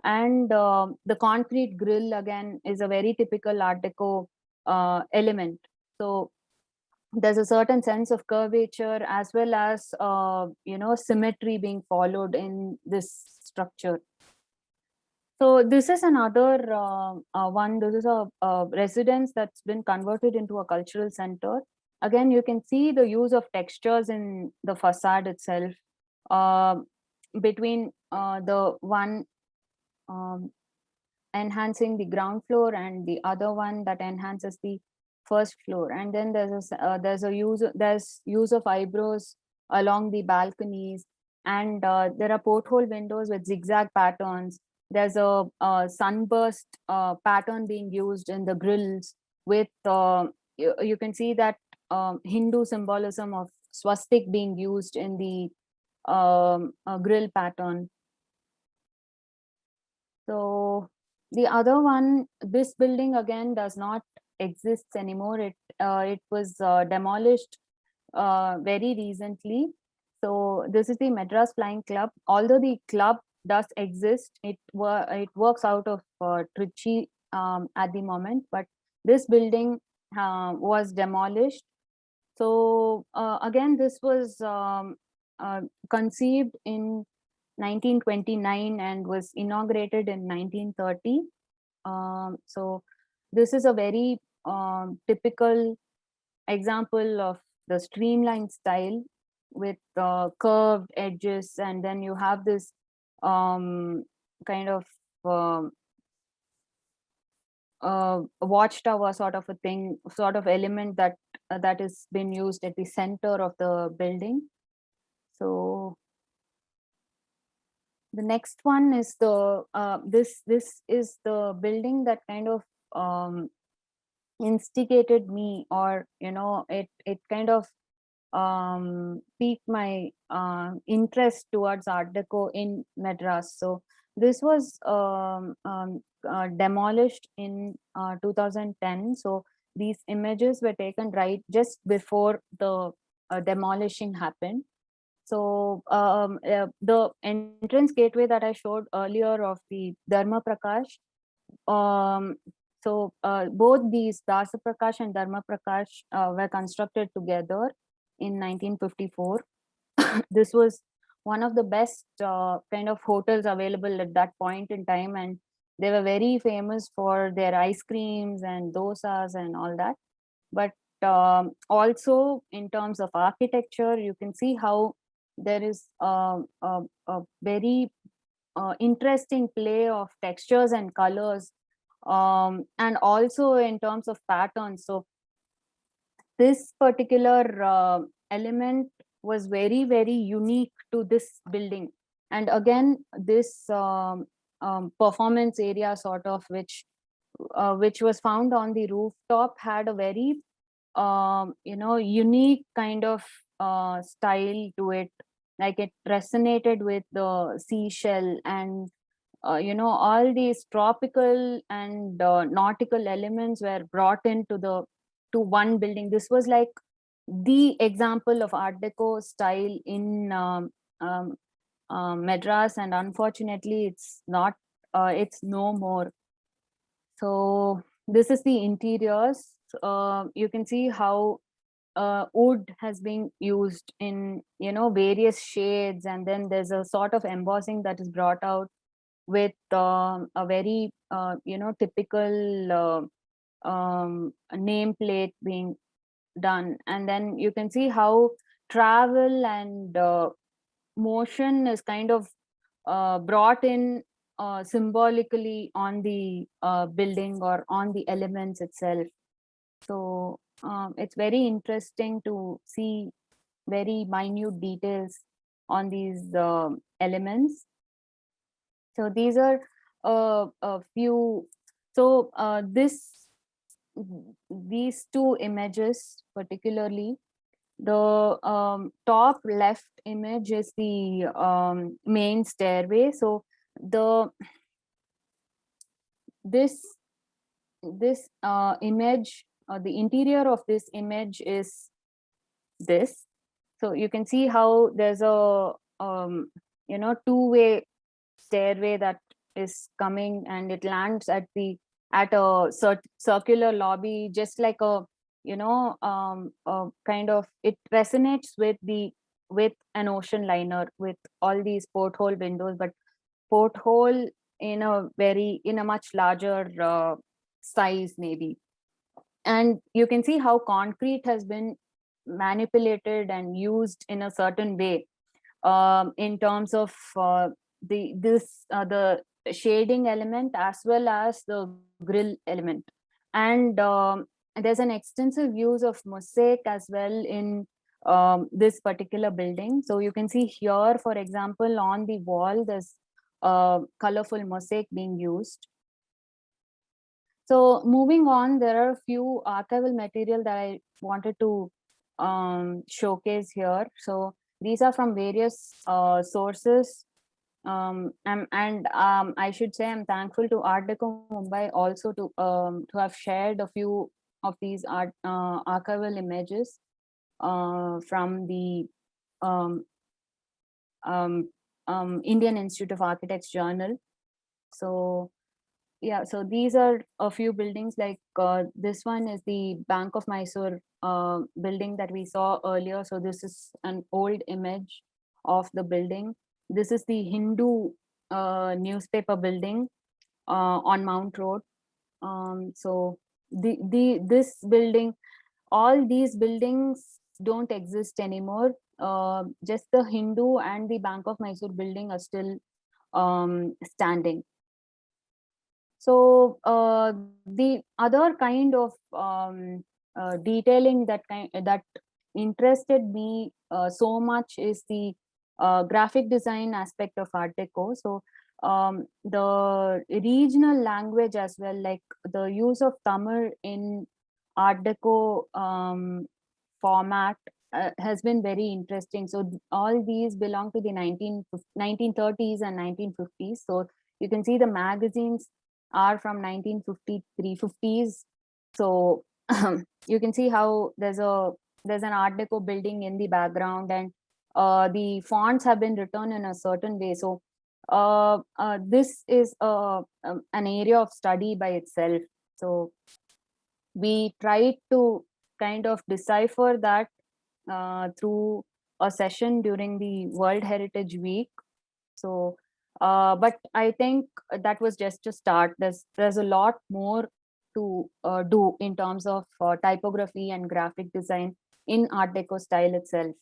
And the concrete grill again is a very typical Art Deco element. So there's a certain sense of curvature as well as symmetry being followed in this structure. So this is another one. This is a residence that's been converted into a cultural center. Again, you can see the use of textures in the facade itself, uh, between the one enhancing the ground floor and the other one that enhances the first floor. And then there's use of eyebrows along the balconies, and there are porthole windows with zigzag patterns. There's a sunburst pattern being used in the grills with you can see that Hindu symbolism of swastik being used in the grill pattern. So the other one, this building again does not exist anymore. It was demolished very recently. So this is the Madras Flying Club. Although the club does exist, it works out of Trichy at the moment, but this building was demolished. So again, this was conceived in 1929 and was inaugurated in 1930. So this is a very typical example of the streamlined style with curved edges, and then you have this kind of watchtower sort of a thing, sort of element that is been used at the center of the building. So the next one is the this is the building that kind of instigated me, or it kind of piqued my interest towards Art Deco in Madras. So this was demolished in 2010. So these images were taken right just before the demolishing happened. So the entrance gateway that I showed earlier of the Dharma Prakash, so both these Dasa Prakash and Dharma Prakash were constructed together in 1954. This was one of the best kind of hotels available at that point in time, and they were very famous for their ice creams and dosas and all that. But also in terms of architecture, you can see how there is a very interesting play of textures and colors, and also in terms of patterns. So this particular element was very, very unique to this building. And again, this performance area sort of, which was found on the rooftop, had a very unique kind of style to it. Like it resonated with the seashell, and all these tropical and nautical elements were brought into to one building. This was like the example of Art Deco style in Madras, and unfortunately it's not, it's no more. So this is the interiors. You can see how wood has been used in various shades, and then there's a sort of embossing that is brought out with a very typical nameplate being done. And then you can see how travel and motion is kind of brought in symbolically on the building or on the elements itself. So it's very interesting to see very minute details on these elements. So these are a few. So these two images particularly, the top left image is the main stairway. So the this image, the interior of this image is this. So you can see how there's a two-way stairway that is coming, and it lands at a circular lobby, just like a kind of, it resonates with an ocean liner with all these porthole windows, but porthole in a much larger size maybe. And you can see how concrete has been manipulated and used in a certain way in terms of the shading element as well as the grill element. And there's an extensive use of mosaic as well in this particular building. So you can see here, for example, on the wall there's colorful mosaic being used. So moving on, there are a few archival material that I wanted to showcase here. So these are from various sources. I should say I'm thankful to Art Deco Mumbai also to have shared a few of these archival images from the Indian Institute of Architects journal. So yeah, so these are a few buildings, like this one is the Bank of Mysore building that we saw earlier. So this is an old image of the building. This is the Hindu newspaper building on Mount Road. So this building, all these buildings don't exist anymore. Just the Hindu and the Bank of Mysore building are still standing. So the other kind of detailing that interested me so much is the graphic design aspect of Art Deco. So the regional language as well, like the use of Tamil in Art Deco format has been very interesting. So all these belong to the 1930s and 1950s. So you can see the magazines are from 1953, 50s. So you can see how there's an Art Deco building in the background, and the fonts have been written in a certain way. So this is an area of study by itself. So we tried to kind of decipher that through a session during the World Heritage Week. So but I think that was just a start. There's a lot more to do in terms of typography and graphic design in Art Deco style itself.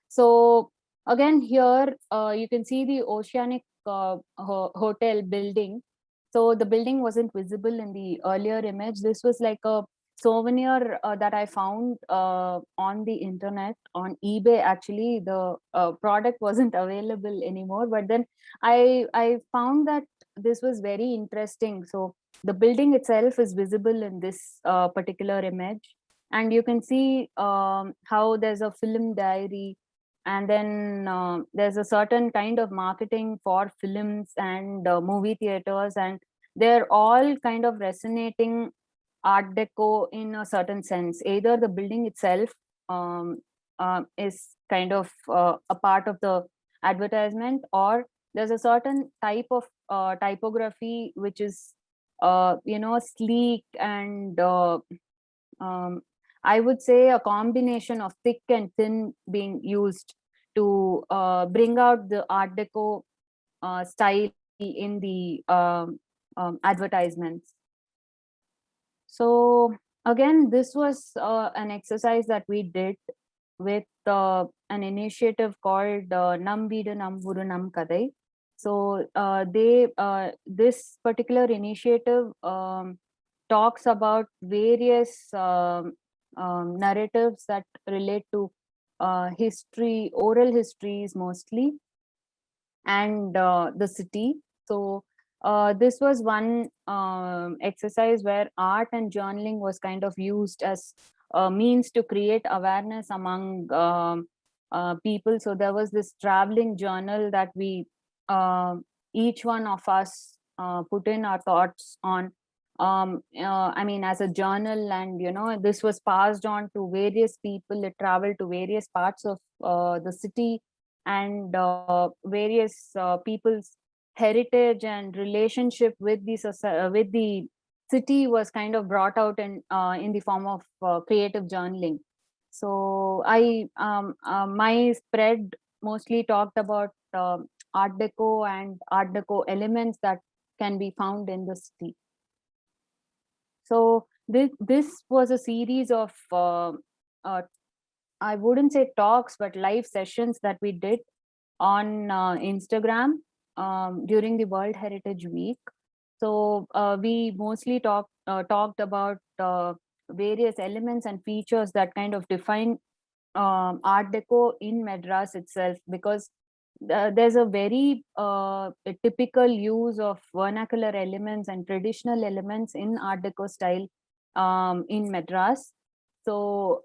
So again, here you can see the Oceanic Hotel building. So the building wasn't visible in the earlier image. This was like a souvenir that I found on the internet, on eBay. Actually, the product wasn't available anymore, but then I found that this was very interesting. So the building itself is visible in this particular image, and you can see how there's a film diary, and then there's a certain kind of marketing for films and movie theaters, and they're all kind of resonating Art Deco in a certain sense. Either the building itself is kind of a part of the advertisement, or there's a certain type of typography which is sleek and I would say a combination of thick and thin being used to bring out the Art Deco style in the advertisements. So again, this was an exercise that we did with an initiative called Nam Veedu Nam Uru Nam Kadai. So this particular initiative talks about various narratives that relate to history, oral histories mostly, and the city. So this was one exercise where art and journaling was kind of used as a means to create awareness among people. So there was this traveling journal that we each one of us put in our thoughts on. I mean, as a journal, and this was passed on to various people. It traveled to various parts of the city, and various people's heritage and relationship with with the city was kind of brought out in the form of creative journaling. So my spread mostly talked about art deco and art deco elements that can be found in the city. So this was a series of I wouldn't say talks, but live sessions that we did on Instagram during the World Heritage Week. So we mostly talked about various elements and features that kind of define Art Deco in Madras itself, because there's a very typical use of vernacular elements and traditional elements in Art Deco style in Madras. So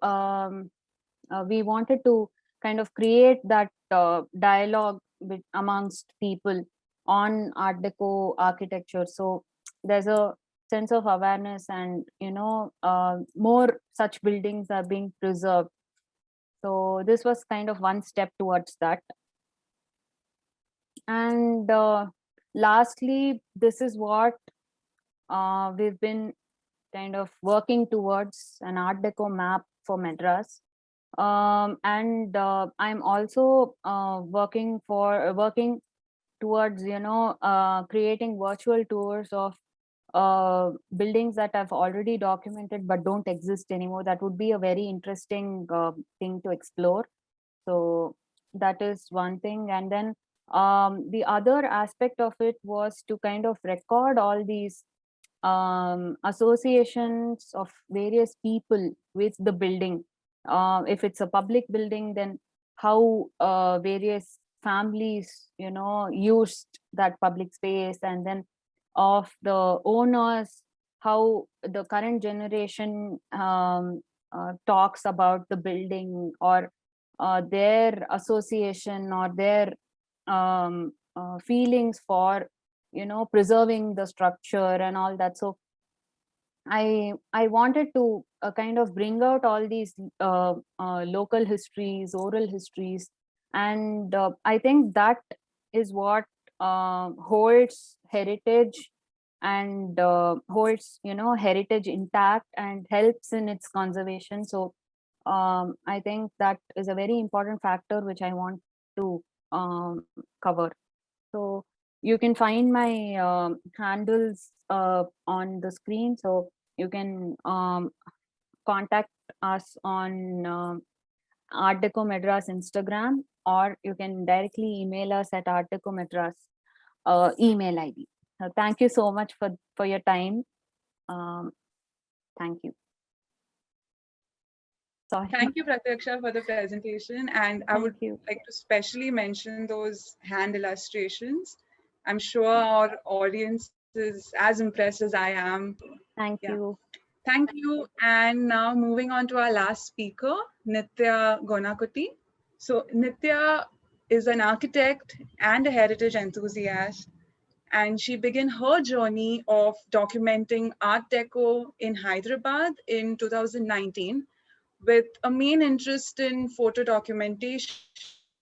we wanted to kind of create that dialogue amongst people on Art Deco architecture. So there's a sense of awareness, and more such buildings are being preserved. So this was kind of one step towards that. And lastly, this is what we've been kind of working towards, an Art Deco map for Madras. And I'm also working towards creating virtual tours of buildings that I've already documented but don't exist anymore. That would be a very interesting thing to explore. So that is one thing. And then the other aspect of it was to kind of record all these associations of various people with the building. If it's a public building, then how various families used that public space, and then of the owners, how the current generation talks about the building, or their association, or their feelings for preserving the structure and all that. So I wanted to kind of bring out all these local histories, oral histories, and I think that is what holds heritage, and holds heritage intact and helps in its conservation. So I think that is a very important factor which I want to cover. So you can find my handles on the screen. So you can contact us on Art Deco Madras Instagram, or you can directly email us at Art Deco Madras email ID. So thank you so much for your time. Thank you. Sorry. Thank you, Prathyaksha, for the presentation. And I would like to specially mention those hand illustrations. I'm sure our audience is as impressed as I am. Thank you. Thank you. And now moving on to our last speaker, Nitya Gonnakuti. So Nitya is an architect and a heritage enthusiast, and she began her journey of documenting Art Deco in Hyderabad in 2019 with a main interest in photo documentation,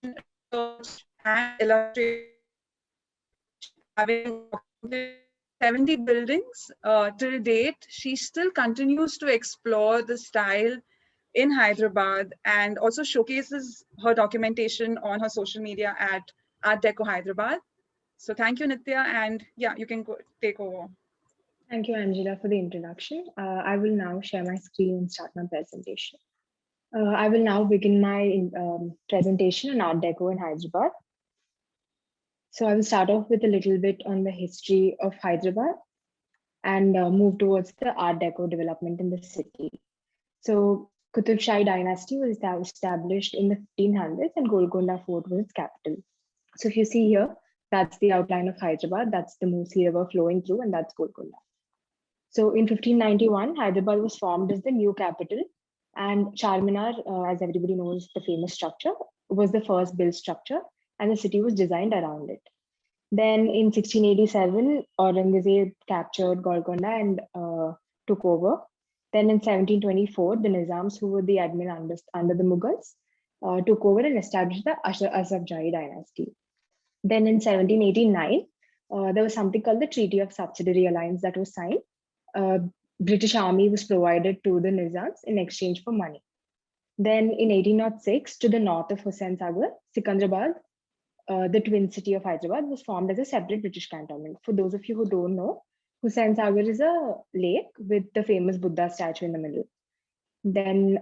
research, and illustration. Having documented 70 buildings till date, she still continues to explore the style in Hyderabad, and also showcases her documentation on her social media at Art Deco Hyderabad. So thank you, Nitya, and yeah, you can take over. Thank you, Angela, for the introduction. I will now share my screen and start my presentation. I will now begin my presentation on Art Deco in Hyderabad. So I will start off with a little bit on the history of Hyderabad and move towards the Art Deco development in the city. So Qutub Shahi dynasty was established in the 1500s and Golconda Fort was its capital. So if you see here, that's the outline of Hyderabad. That's the Musi River flowing through, and that's Golconda. So in 1591, Hyderabad was formed as the new capital, and Charminar, as everybody knows, the famous structure, was the first built structure, and the city was designed around it. Then in 1687, Aurangzeb captured Golconda and took over. Then in 1724, the Nizams, who were the admin under the Mughals, took over and established the Asafjahi dynasty. Then in 1789, there was something called the Treaty of Subsidiary Alliance that was signed. British Army was provided to the Nizams in exchange for money. Then in 1806, to the north of Hussain Sagar, Sikandrabad, the twin city of Hyderabad, was formed as a separate British cantonment. For those of you who don't know, Hussain Sagar is a lake with the famous Buddha statue in the middle. Then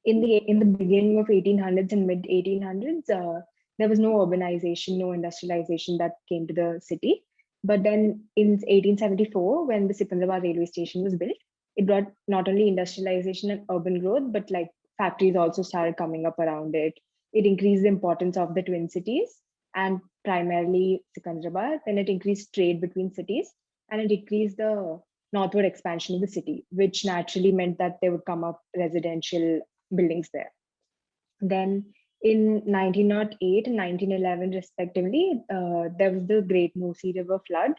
in the beginning of 1800s and mid 1800s, there was no urbanization, no industrialization that came to the city. But then in 1874, when the Sikandrabad railway station was built, it brought not only industrialization and urban growth, but like factories also started coming up around it. It increased the importance of the twin cities and primarily Sikandrabad. Then it increased trade between cities and it increased the northward expansion of the city, which naturally meant that there would come up residential buildings there. Then in 1908 and 1911, respectively, there was the Great Musi River flood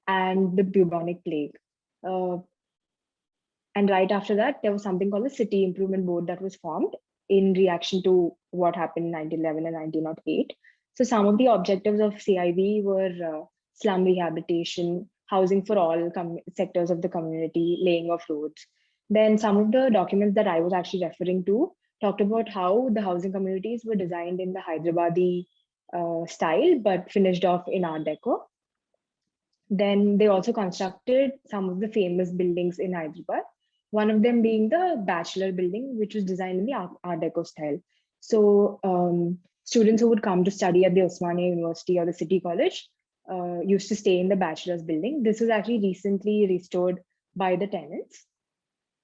and the bubonic plague. And right after that, there was something called the City Improvement Board that was formed in reaction to what happened in 1911 and 1908. So some of the objectives of CIB were slum rehabilitation, housing for all sectors of the community, laying of roads. Then some of the documents that I was actually referring to talked about how the housing communities were designed in the Hyderabadi style, but finished off in Art Deco. Then they also constructed some of the famous buildings in Hyderabad, one of them being the Bachelor building, which was designed in the Art Deco style. So students who would come to study at the Osmania University or the City College used to stay in the Bachelor's building. This was actually recently restored by the tenants.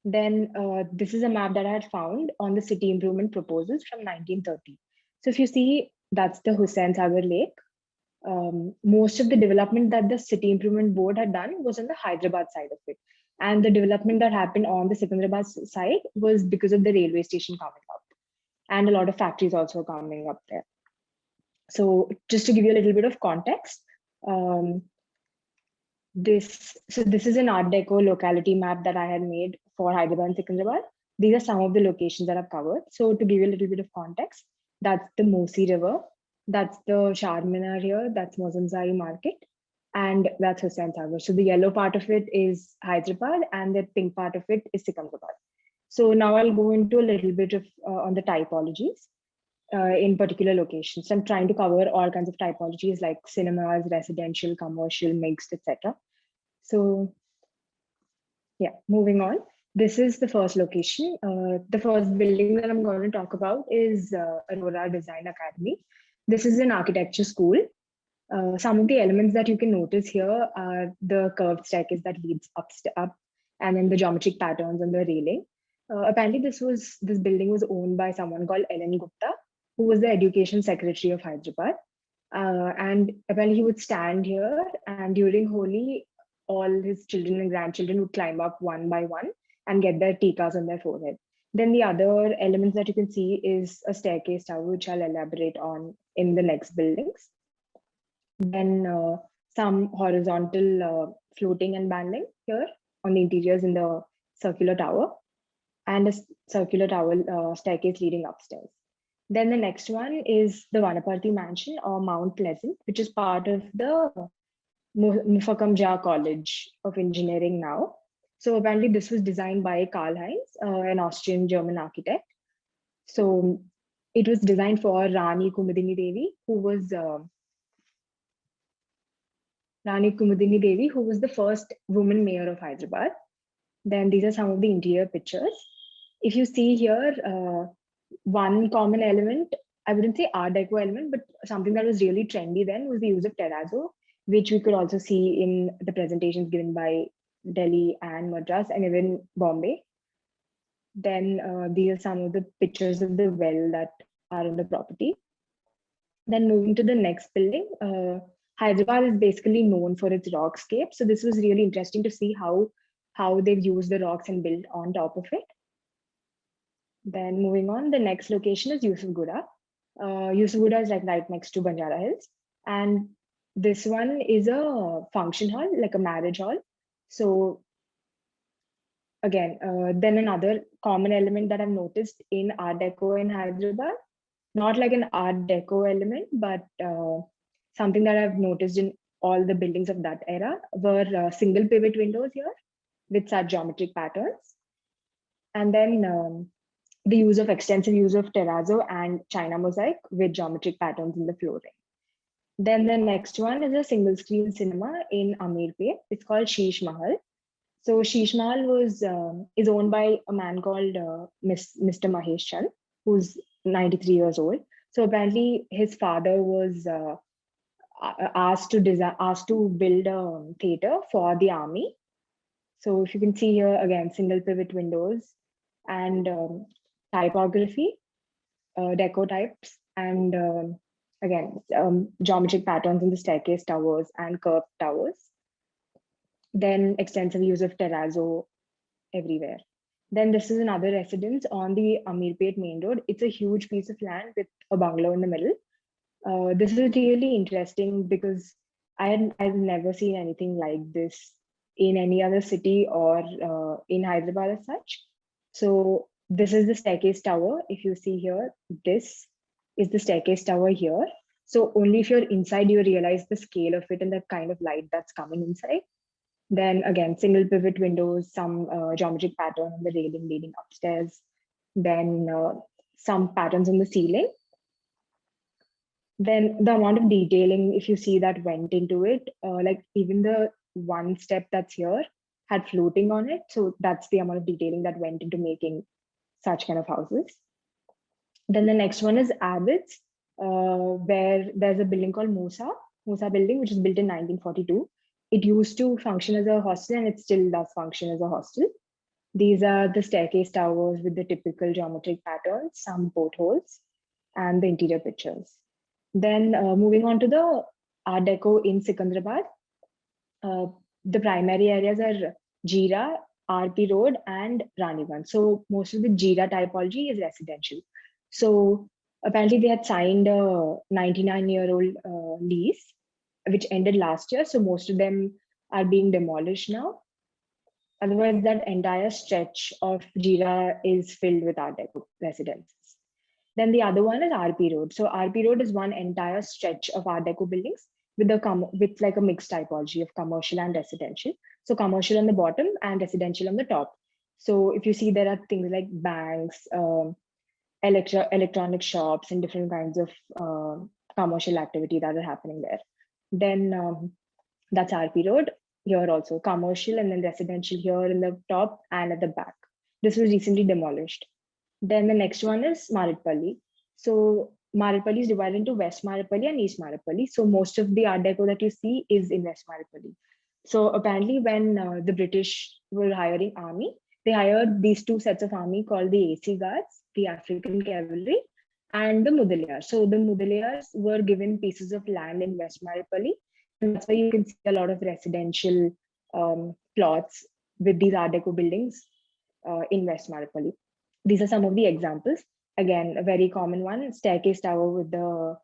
Then this is a map that I had found on the city improvement proposals from 1930. So if you see, that's the Hussain Sagar Lake. Most of the development that the City Improvement Board had done was on the Hyderabad side of it. And the development that happened on the Sikandrabad side was because of the railway station coming up. And a lot of factories also coming up there. So just to give you a little bit of context, this is an Art Deco locality map that I had made for Hyderabad and Sikandrabad. These are some of the locations that I've covered. So to give you a little bit of context, that's the Musi River, that's the Charminar here, that's Mozamzai Market, and that's Hussain Sagar. So the yellow part of it is Hyderabad and the pink part of it is Sikandrabad. So now I'll go into a little bit of on the typologies in particular locations. So I'm trying to cover all kinds of typologies like cinemas, residential, commercial, mixed, etc. So yeah, moving on. This is the first location. The first building that I'm going to talk about is Aurora Design Academy. This is an architecture school. Some of the elements that you can notice here are the curved staircase that leads up, and then the geometric patterns on the railing. Apparently, this building was owned by someone called Ellen Gupta, who was the education secretary of Hyderabad. And apparently, he would stand here, and during Holi, all his children and grandchildren would climb up one by one and get their tikas on their forehead. Then the other elements that you can see is a staircase tower, which I'll elaborate on in the next buildings. Then some horizontal floating and banding here on the interiors in the circular tower, and a circular tower staircase leading upstairs. Then the next one is the Vanaparthi Mansion or Mount Pleasant, which is part of the Mufakam Jah College of Engineering now. So apparently this was designed by Karl-Heinz, an Austrian-German architect. So it was designed for Rani Kumudini Devi, who was Rani Kumudini Devi, who was the first woman mayor of Hyderabad. Then these are some of the interior pictures. If you see here, one common element, I wouldn't say Art Deco element, but something that was really trendy then was the use of terrazzo, which we could also see in the presentations given by Delhi and Madras and even Bombay. Then these are some of the pictures of the well that are in the property. Then moving to the next building, Hyderabad is basically known for its rockscape. So this was really interesting to see how they've used the rocks and built on top of it. Then moving on, the next location is Yusufgura. Yusufgura is like right next to Banjara Hills. And this one is a function hall, like a marriage hall. So again, then another common element that I've noticed in Art Deco in Hyderabad, not like an Art Deco element, but something that I've noticed in all the buildings of that era were single pivot windows here with such geometric patterns. And then the extensive use of terrazzo and China mosaic with geometric patterns in the flooring. Then the next one is a single screen cinema in Amirpet. It's called Sheesh Mahal. So Sheesh Mahal is owned by a man called Mr. Mahesh Chand, who's 93 years old. So apparently his father was asked to build a theater for the army. So if you can see here again, single pivot windows and typography, deco types, and again, geometric patterns in the staircase towers and curved towers. Then extensive use of terrazzo everywhere. Then this is another residence on the Amirpet main road. It's a huge piece of land with a bungalow in the middle. This is really interesting because I've never seen anything like this in any other city or in Hyderabad as such. So this is the staircase tower. If you see here, this is the staircase tower here. So only if you're inside, you realize the scale of it and the kind of light that's coming inside. Then again, single pivot windows, some geometric pattern on the railing leading upstairs. Then some patterns on the ceiling. Then the amount of detailing, if you see, that went into it, like even the one step that's here had floating on it. So that's the amount of detailing that went into making such kind of houses. Then the next one is Abbott's, where there's a building called Musa building, which is built in 1942. It used to function as a hostel and it still does function as a hostel. These are the staircase towers with the typical geometric patterns, some portholes, and the interior pictures. Then moving on to the Art Deco in Secunderabad, the primary areas are Jeera, RP Road, and Raniganj. So most of the Jeera typology is residential. So apparently they had signed a 99-year-old lease, which ended last year. So most of them are being demolished now. Otherwise, that entire stretch of Jeera is filled with Art Deco residences. Then the other one is RP Road. So RP Road is one entire stretch of Art Deco buildings with like a mixed typology of commercial and residential. So commercial on the bottom and residential on the top. So if you see, there are things like banks, electronic shops, and different kinds of commercial activity that are happening there. Then that's RP Road. Here also commercial and then residential here in the top and at the back. This was recently demolished. Then the next one is Maritpalli. So Maritpalli is divided into West Maritpalli and East Maritpalli. So most of the Art Deco that you see is in West Maritpalli. So apparently when the British were hiring army, they hired these two sets of army called the AC Guards, the African Cavalry, and the Mudaliars. So the Mudaliars were given pieces of land in West Maritpalli. And that's why you can see a lot of residential plots with these Art Deco buildings in West Maritpalli. These are some of the examples. Again, a very common one, staircase tower with the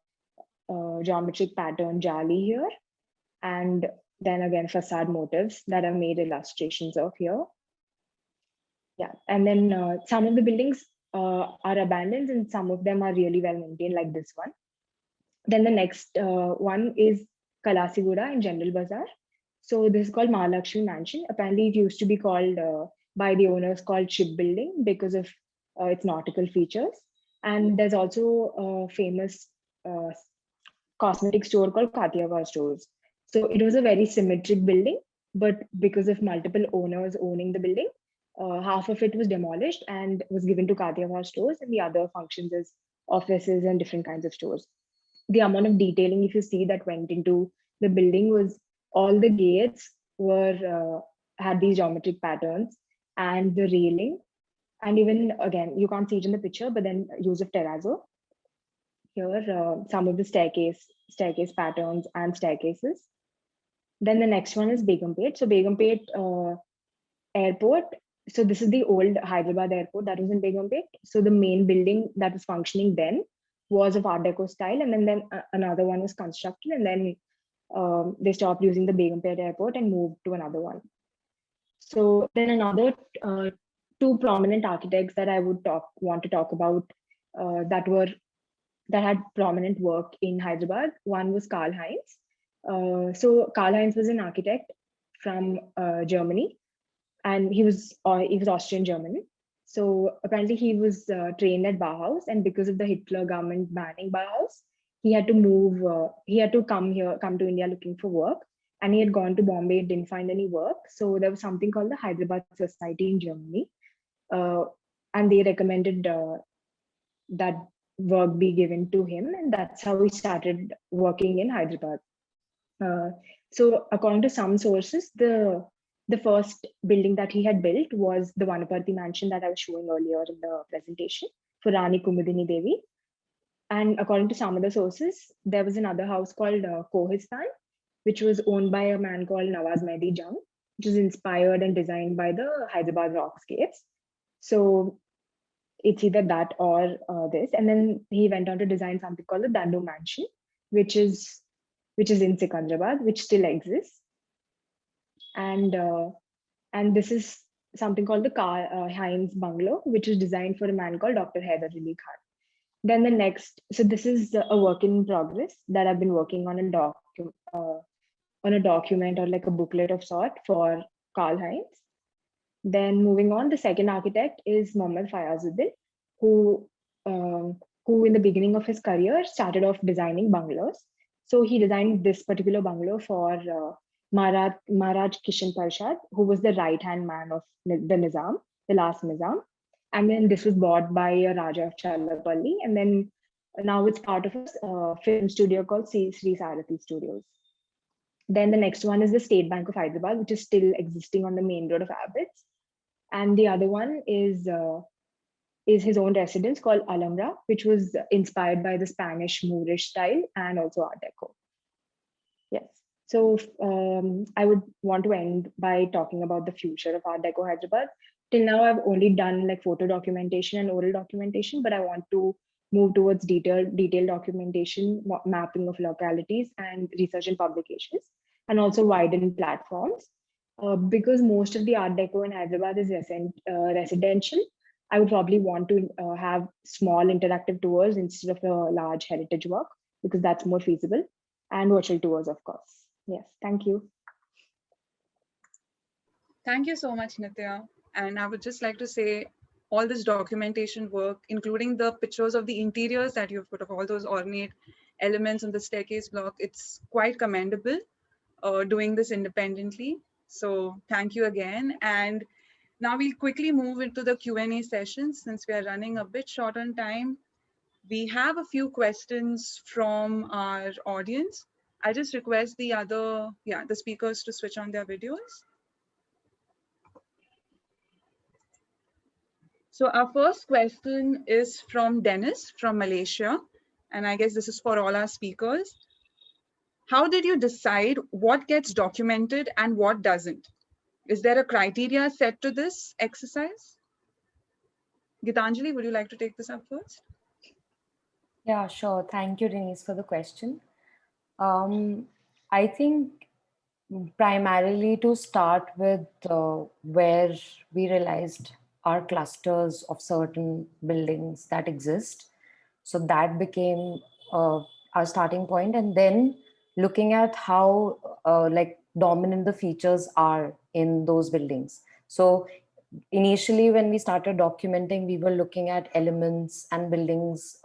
geometric pattern jali here. And then again, facade motifs that I've made illustrations of here. Yeah, and then some of the buildings are abandoned and some of them are really well maintained, like this one. Then the next one is Kalasigura in General Bazaar. So this is called Mahalakshmi Mansion. Apparently it used to be called by the owners called shipbuilding because of its nautical features. And there's also a famous cosmetic store called Kathiawar Stores. So it was a very symmetric building, but because of multiple owners owning the building, half of it was demolished and was given to Kathiawar stores, and the other functions as offices and different kinds of stores. The amount of detailing, if you see, that went into the building was all the gates were had these geometric patterns, and the railing, and even again, you can't see it in the picture, but then use of terrazzo. Here, some of the staircase patterns and staircases. Then the next one is Begumpet. So Begumpet airport. So this is the old Hyderabad airport that was in Begumpet. So the main building that was functioning then was of Art Deco style, and then another one was constructed, and then they stopped using the Begumpet airport and moved to another one. So then another two prominent architects that I would want to talk about that had prominent work in Hyderabad. One was Karl Heinz. So Karl Heinz was an architect from Germany, and he was Austrian German. So apparently he was trained at Bauhaus, and because of the Hitler government banning Bauhaus, he had to move. He had to come to India looking for work, and he had gone to Bombay, didn't find any work. So there was something called the Hyderabad Society in Germany, and they recommended that work be given to him, and that's how he started working in Hyderabad. So according to some sources, the first building that he had built was the Vanaparthi mansion that I was showing earlier in the presentation for Rani Kumudini Devi. And according to some other sources, there was another house called Kohistan, which was owned by a man called Nawaz Mehdi Jung, which was inspired and designed by the Hyderabad rockscapes. So it's either that or this. And then he went on to design something called the Dandu Mansion, which is in Secunderabad, which still exists. And this is something called the Heinz bungalow, which is designed for a man called Dr. Haider Ali Khan. Then the next, so this is a work in progress that I've been working on a document or like a booklet of sort for Karl Heinz. Then moving on, the second architect is Mohammad Fayazuddin, who in the beginning of his career started off designing bungalows. So he designed this particular bungalow for Maharaj Kishan Prasad, who was the right-hand man of the Nizam, the last Nizam. And then this was bought by a Raja of Challapalli. And then now it's part of a film studio called Sri Sarathi Studios. Then the next one is the State Bank of Hyderabad, which is still existing on the main road of Abbots. And the other one is his own residence called Alhambra, which was inspired by the Spanish Moorish style and also Art Deco. Yes. So I would want to end by talking about the future of Art Deco Hyderabad. Till now, I've only done like photo documentation and oral documentation, but I want to move towards detailed documentation, mapping of localities, and research and publications, and also widen platforms. Because most of the Art Deco in Hyderabad is residential, I would probably want to have small interactive tours instead of a large heritage walk, because that's more feasible, and virtual tours, of course. Yes, thank you. Thank you so much, Nitya. And I would just like to say all this documentation work, including the pictures of the interiors that you've put of all those ornate elements on the staircase block, it's quite commendable doing this independently. So thank you again. And now we'll quickly move into the Q&A session since we are running a bit short on time. We have a few questions from our audience. I just request the speakers to switch on their videos. So our first question is from Dennis from Malaysia. And I guess this is for all our speakers. How did you decide what gets documented and what doesn't? Is there a criteria set to this exercise? Geetanjali, would you like to take this up first? Yeah, sure. Thank you, Denise, for the question. I think primarily to start with where we realized are clusters of certain buildings that exist. So that became our starting point. And then looking at how like dominant the features are in those buildings. So initially when we started documenting, we were looking at elements and buildings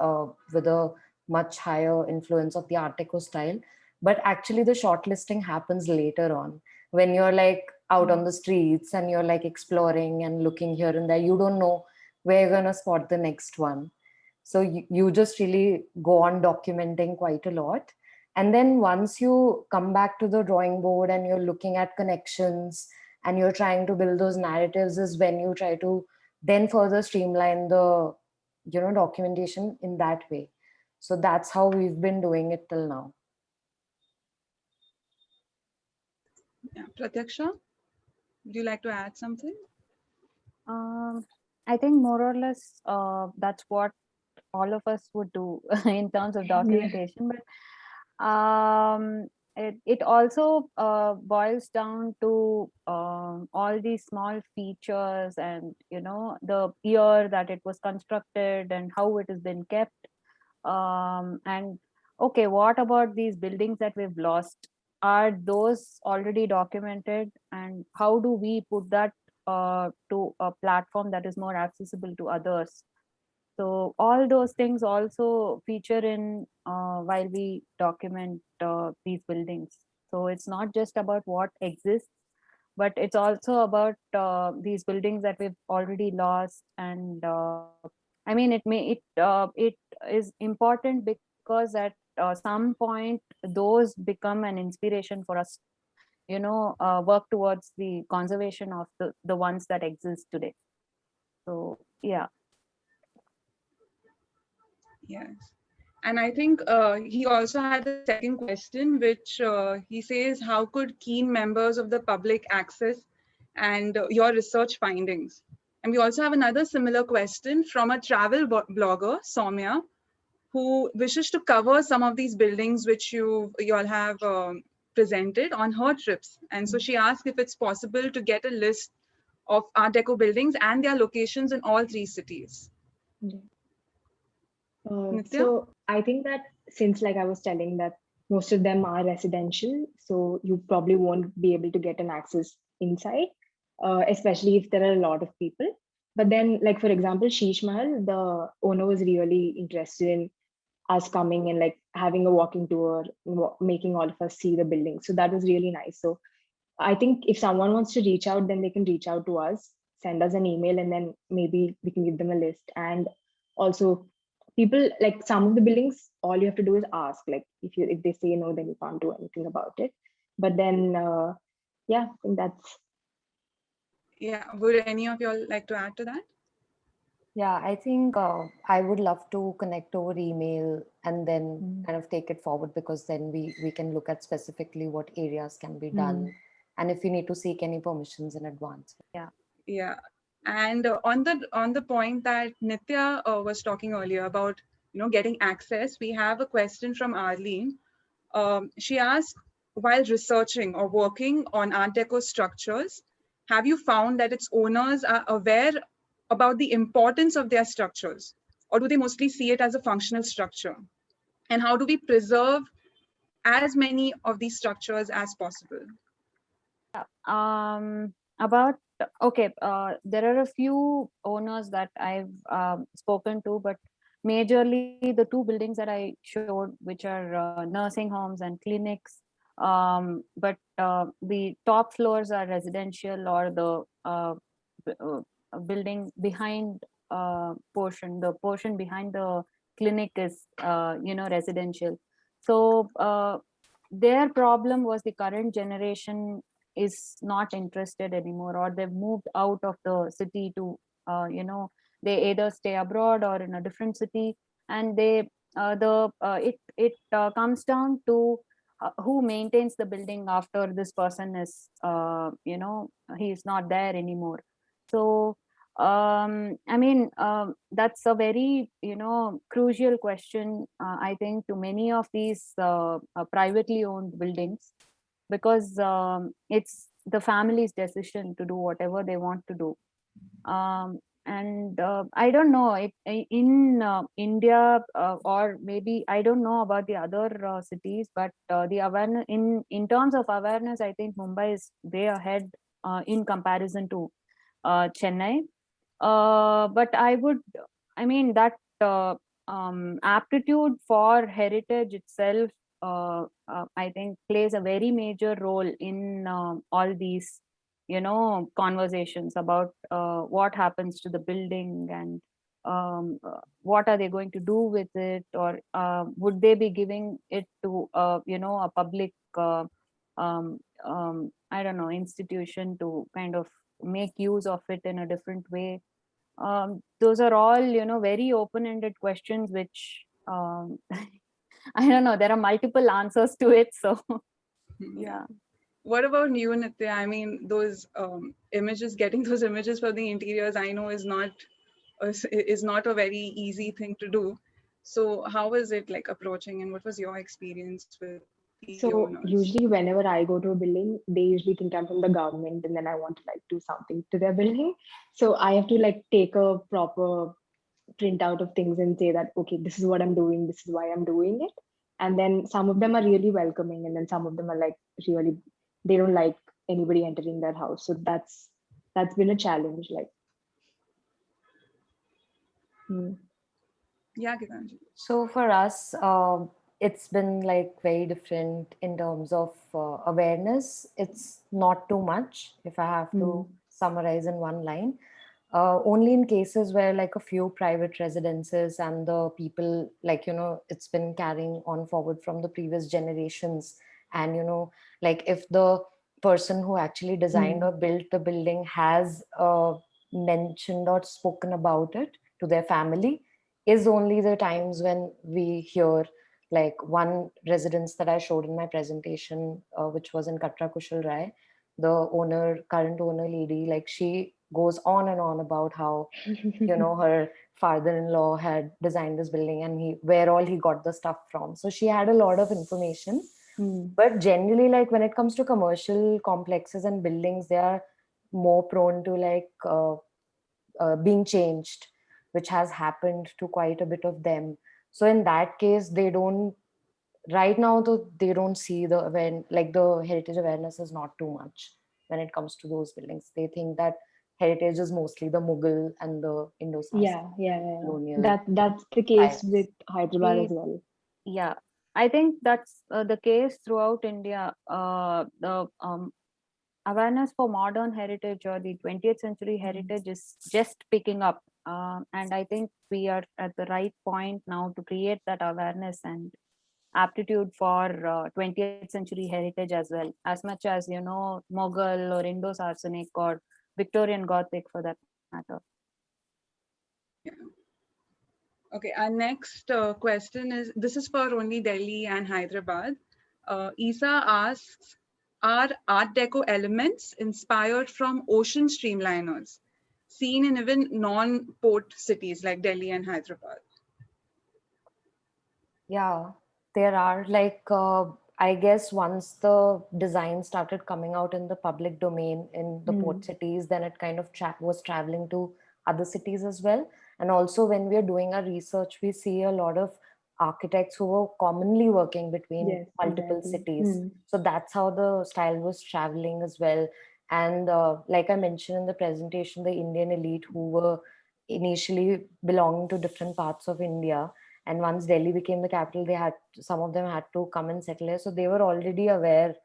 with a much higher influence of the Art Deco style. but actually the shortlisting happens later on when you're like out on the streets and you're like exploring and looking here and there. You don't know where you're gonna spot the next one. So you just really go on documenting quite a lot. And then once you come back to the drawing board and you're looking at connections and you're trying to build those narratives, is when you try to then further streamline the, you know, documentation in that way. So that's how we've been doing it till now. Yeah. Pratyaksha, would you like to add something? I think more or less that's what all of us would do in terms of documentation. But it also boils down to all these small features and, you know, the year that it was constructed and how it has been kept. And okay, what about these buildings that we've lost? Are those already documented? And how do we put that to a platform that is more accessible to others? So all those things also feature in while we document these buildings. So it's not just about what exists, but it's also about these buildings that we've already lost. And I mean, it is important because at some point those become an inspiration for us to, you know, work towards the conservation of the ones that exist today. So yeah. Yes. And I think he also had a second question, which he says, how could keen members of the public access and your research findings? And we also have another similar question from a travel blogger, Soumya, who wishes to cover some of these buildings which you all have presented on her trips. And so she asked if it's possible to get a list of Art Deco buildings and their locations in all three cities. Nitya? So I think that since, like I was telling, that most of them are residential, so you probably won't be able to get an access inside, especially if there are a lot of people. But then, like for example, Sheesh Mahal, the owner was really interested in us coming and like having a walking tour, making all of us see the building. So that was really nice. So I think if someone wants to reach out, then they can reach out to us, send us an email, and then maybe we can give them a list. And also, people, like some of the buildings, all you have to do is ask. Like if they say no, then you can't do anything about it. But then yeah, I think that's. Yeah, would any of y'all like to add to that? Yeah, I think I would love to connect over email and then kind of take it forward, because then we can look at specifically what areas can be done and if we need to seek any permissions in advance. Yeah. Yeah. And on the point that Nitya was talking earlier about, you know, getting access, we have a question from Arlene. She asked, while researching or working on Art Deco structures, have you found that its owners are aware about the importance of their structures, or do they mostly see it as a functional structure? And how do we preserve as many of these structures as possible? About okay, there are a few owners that I've spoken to, but majorly the two buildings that I showed, which are nursing homes and clinics, but the top floors are residential, or the building behind the portion behind the clinic is you know, residential. So their problem was the current generation is not interested anymore, or they've moved out of the city to you know, they either stay abroad or in a different city. And they it comes down to who maintains the building after this person is you know, he is not there anymore. So I mean, that's a very, you know, crucial question, I think, to many of these privately owned buildings, because it's the family's decision to do whatever they want to do. And I don't know if in India, or maybe I don't know about the other cities, but the awareness in terms of awareness, I think Mumbai is way ahead in comparison to Chennai. But I mean, that aptitude for heritage itself I think plays a very major role in all these, conversations about what happens to the building, and what are they going to do with it, or would they be giving it to a public I don't know, institution to kind of make use of it in a different way. Those are all, very open-ended questions, which I don't know, there are multiple answers to it. So yeah. What about you, Nitya? I mean, those images, getting those images for the interiors, I know is not a very easy thing to do. So how was it like approaching, and what was your experience with the So owners? usually whenever I go to a building, they usually think I'm from the government and then I want to like do something to their building. So I have to like take a proper printout of things and say that, okay, this is what I'm doing, this is why I'm doing it. And then some of them are really welcoming, and then some of them are like really, they don't like anybody entering their house. So that's been a challenge. Like, hmm. Yeah, Geetanjali. So for us, it's been like very different in terms of awareness. It's not too much, if I have to summarize in one line. Only in cases where like a few private residences and the people, like, it's been carrying on forward from the previous generations. And, like if the person who actually designed or built the building has mentioned or spoken about it to their family, is only the times when we hear, like one residence that I showed in my presentation, which was in Katra Kushal Rai. The current owner lady, like she goes on and on about how, her father-in-law had designed this building and where all he got the stuff from. So she had a lot of information. But generally, like when it comes to commercial complexes and buildings, they are more prone to like being changed, which has happened to quite a bit of them. So in that case, they don't, right now, though, they don't see the heritage awareness is not too much when it comes to those buildings. They think that heritage is mostly the Mughal and the Indo-Sarsen Yeah. colonial That's the case styles. with Hyderabad as well. Yeah, I think that's the case throughout India. The awareness for modern heritage or the 20th century heritage is just picking up. And I think we are at the right point now to create that awareness and aptitude for 20th century heritage as well, as much as, Mughal or Indo-Saracenic or Victorian Gothic for that matter. Yeah. Okay, our next question is, this is for only Delhi and Hyderabad. Isa asks, are Art Deco elements inspired from ocean streamliners seen in even non-port cities like Delhi and Hyderabad? Yeah, there are like, I guess once the design started coming out in the public domain in the port cities, then it kind of was traveling to other cities as well. And also when we are doing our research, we see a lot of architects who were commonly working between Yes, multiple exactly. cities. So that's how the style was traveling as well. And like I mentioned in the presentation, the Indian elite who were initially belonging to different parts of India, and once Delhi became the capital, some of them had to come and settle here. So they were already aware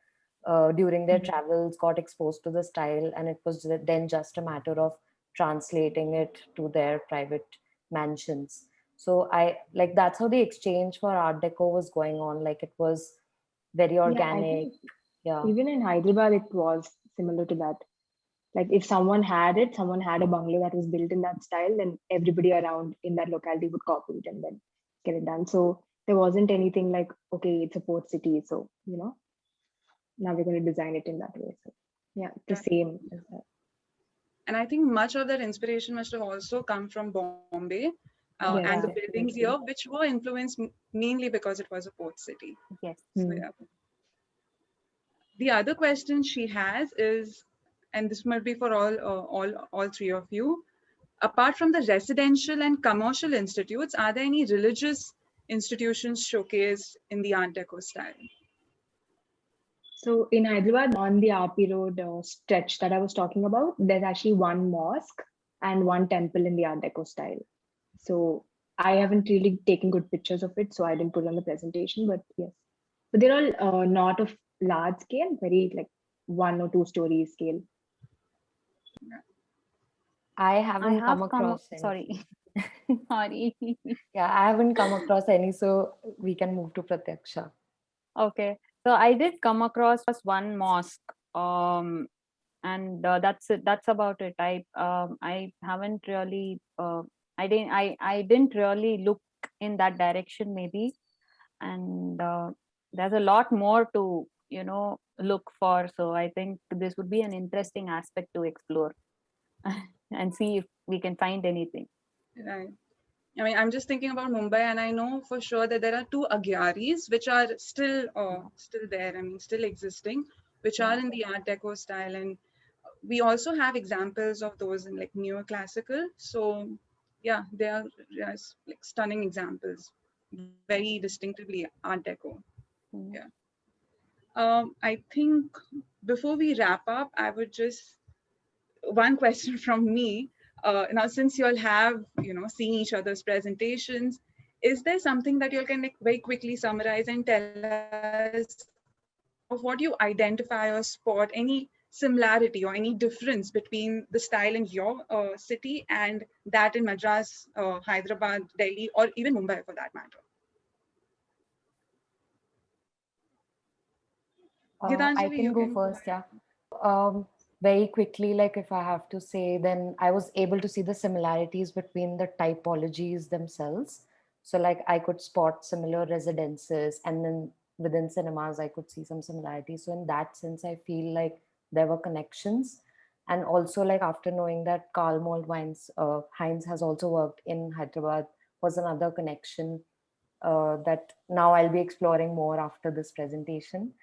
during their travels, got exposed to the style, and it was then just a matter of translating it to their private mansions. So I like that's how the exchange for Art Deco was going on. Like it was very Yeah, I organic. think Yeah. even in Hyderabad, it was similar to that. Like if someone had a bungalow that was built in that style, then everybody around in that locality would copy it and then get it done. So there wasn't anything like, okay, it's a port city, so now we're going to design it in that way. So yeah, the same as that. And I think much of that inspiration must have also come from Bombay and the Yes, buildings here, definitely. which were influenced mainly because it was a port city. Yes. So yeah. The other question she has is, and this might be for all three of you. Apart from the residential and commercial institutes, are there any religious institutions showcased in the Art Deco style? So in Hyderabad, on the RP Road stretch that I was talking about, there's actually one mosque and one temple in the Art Deco style. So I haven't really taken good pictures of it, so I didn't put it on the presentation, but yes. but they're all not of large scale, very like 1 or 2 story scale. I I haven't have come come, across any. sorry, sorry. Yeah, I haven't come across any, so we can move to Prathyaksha. Okay, so I did come across one mosque, and that's it. That's about it. I haven't really, I didn't really look in that direction, maybe, and there's a lot more to look for. So I think this would be an interesting aspect to explore and see if we can find anything. Right. I mean, I'm just thinking about Mumbai, and I know for sure that there are two Agyaris which are still there. I mean, still existing, which are in the Art Deco style, and we also have examples of those in like neoclassical. So, yeah, they are just like stunning examples, very distinctively Art Deco. Mm. Yeah. I think before we wrap up, I would just one question from me. Now, since you all have, seen each other's presentations, is there something that you all can like very quickly summarize and tell us of what you identify or spot any similarity or any difference between the style in your city and that in Madras, Hyderabad, Delhi, or even Mumbai for that matter? I Geetanjali, can you go can go first, ahead. yeah. Very quickly, like if I have to say, then I was able to see the similarities between the typologies themselves. So like I could spot similar residences, and then within cinemas, I could see some similarities. So in that sense, I feel like there were connections. And also like after knowing that Carl Mold Heinz has also worked in Hyderabad was another connection that now I'll be exploring more after this presentation.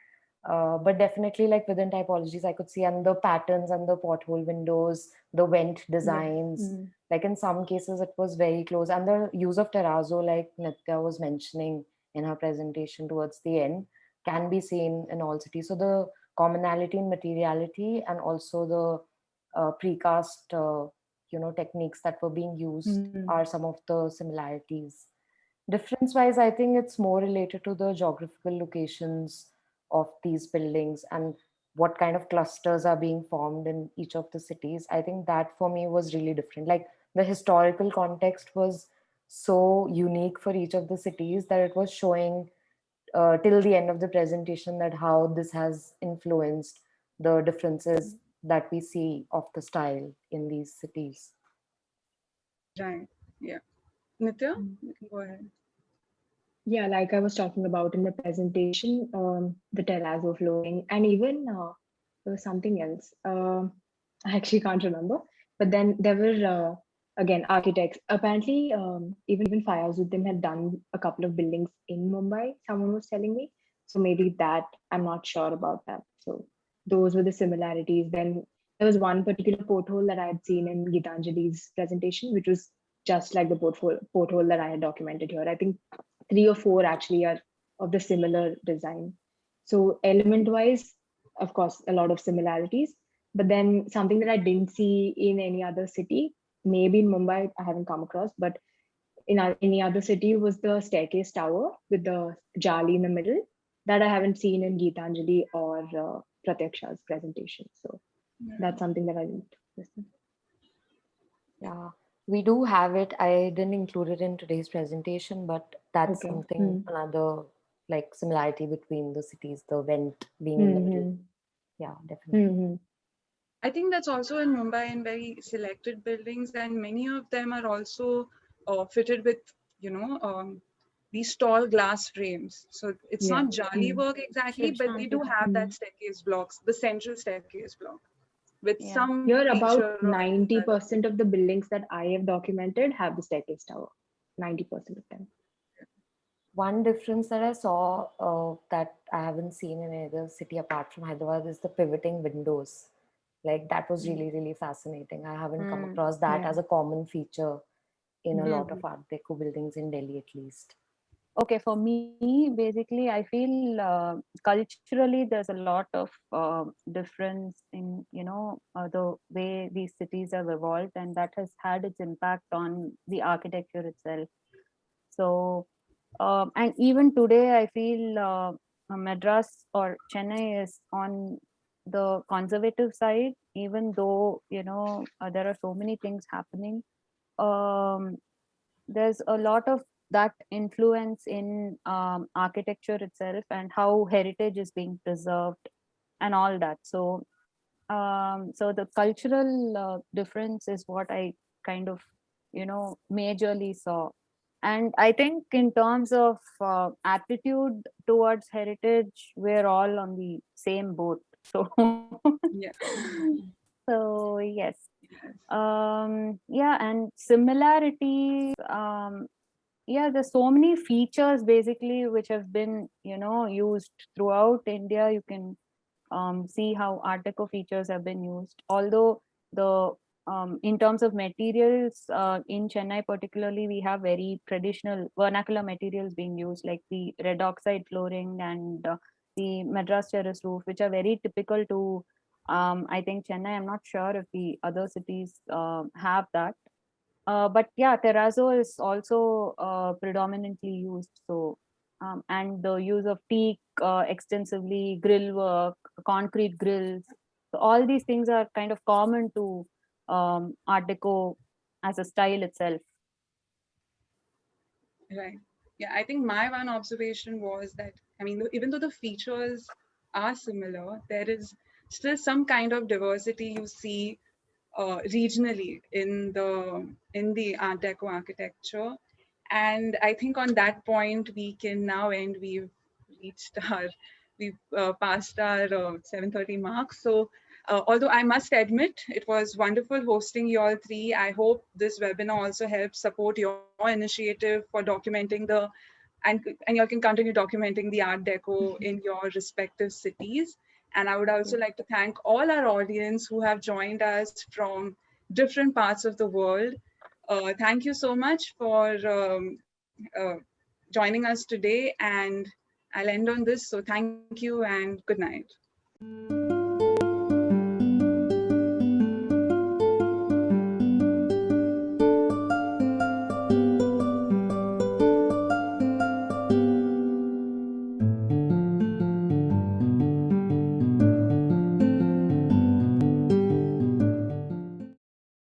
But definitely like within typologies, I could see and the patterns and the porthole windows, the vent designs. Mm. Like in some cases, it was very close. And the use of terrazzo, like Nitya was mentioning in her presentation towards the end, can be seen in all cities. So the commonality in materiality and also the precast, techniques that were being used are some of the similarities. Difference wise, I think it's more related to the geographical locations of these buildings and what kind of clusters are being formed in each of the cities. I think that for me was really different. Like the historical context was so unique for each of the cities that it was showing till the end of the presentation that how this has influenced the differences that we see of the style in these cities. Right. Yeah. Nitya, you can go ahead. Yeah, like I was talking about in the presentation, the terrazzo flooring, and even there was something else. I actually can't remember. But then there were again architects. Apparently, even Fayazuddin had done a couple of buildings in Mumbai. Someone was telling me. So maybe that I'm not sure about that. So those were the similarities. Then there was one particular porthole that I had seen in Geetanjali's presentation, which was just like the porthole that I had documented here. I think 3 or 4 actually are of the similar design. So element wise, of course, a lot of similarities, but then something that I didn't see in any other city, maybe in Mumbai, I haven't come across, but in any other city was the staircase tower with the jali in the middle that I haven't seen in Geetanjali or Pratyaksha's presentation. So that's something that I didn't listen. Yeah, we do have it. I didn't include it in today's presentation, but that's Okay. something, another like similarity between the cities, the vent being in the middle. Yeah, definitely. I think that's also in Mumbai in very selected buildings, and many of them are also fitted with, these tall glass frames. So it's Yeah. not jali work exactly, but they do have that staircase blocks, the central staircase block, with Yeah. some Here, feature about of 90% of the buildings that I have documented have the staircase tower. 90% of them. One difference that I saw that I haven't seen in any other city apart from Hyderabad is the pivoting windows. Like that was really, really fascinating. I haven't come across that Yeah. as a common feature in a lot of Mhm. Art Deco buildings in Delhi, at least. Okay, for me, basically, I feel culturally there's a lot of difference in the way these cities have evolved, and that has had its impact on the architecture itself. So, and even today, I feel Madras or Chennai is on the conservative side, even though, there are so many things happening. There's a lot of that influence in architecture itself and how heritage is being preserved and all that. So the cultural difference is what I kind of, majorly saw. And I think in terms of attitude towards heritage, we're all on the same boat. So, Yeah. so yes. Yes. Yeah, and similarity. Yeah, there's so many features basically which have been, used throughout India. You can see how Art Deco features have been used. Although the in terms of materials, in Chennai particularly, we have very traditional vernacular materials being used, like the red oxide flooring and the Madras terrace roof, which are very typical to, I think, Chennai. I'm not sure if the other cities have that. But yeah, terrazzo is also predominantly used. So, and the use of teak extensively, grill work, concrete grills. So all these things are kind of common to Art Deco as a style itself. Right. Yeah, I think my one observation was that, I mean, even though the features are similar, there is still some kind of diversity you see regionally in the Art Deco architecture. And I think on that point, we can now end. Reached our, we've passed our 7:30 mark. So, although I must admit, it was wonderful hosting you all three. I hope this webinar also helps support your initiative for documenting and you all can continue documenting the Art Deco in your respective cities. And I would also like to thank all our audience who have joined us from different parts of the world. Thank you so much for joining us today. And I'll end on this. So thank you and good night.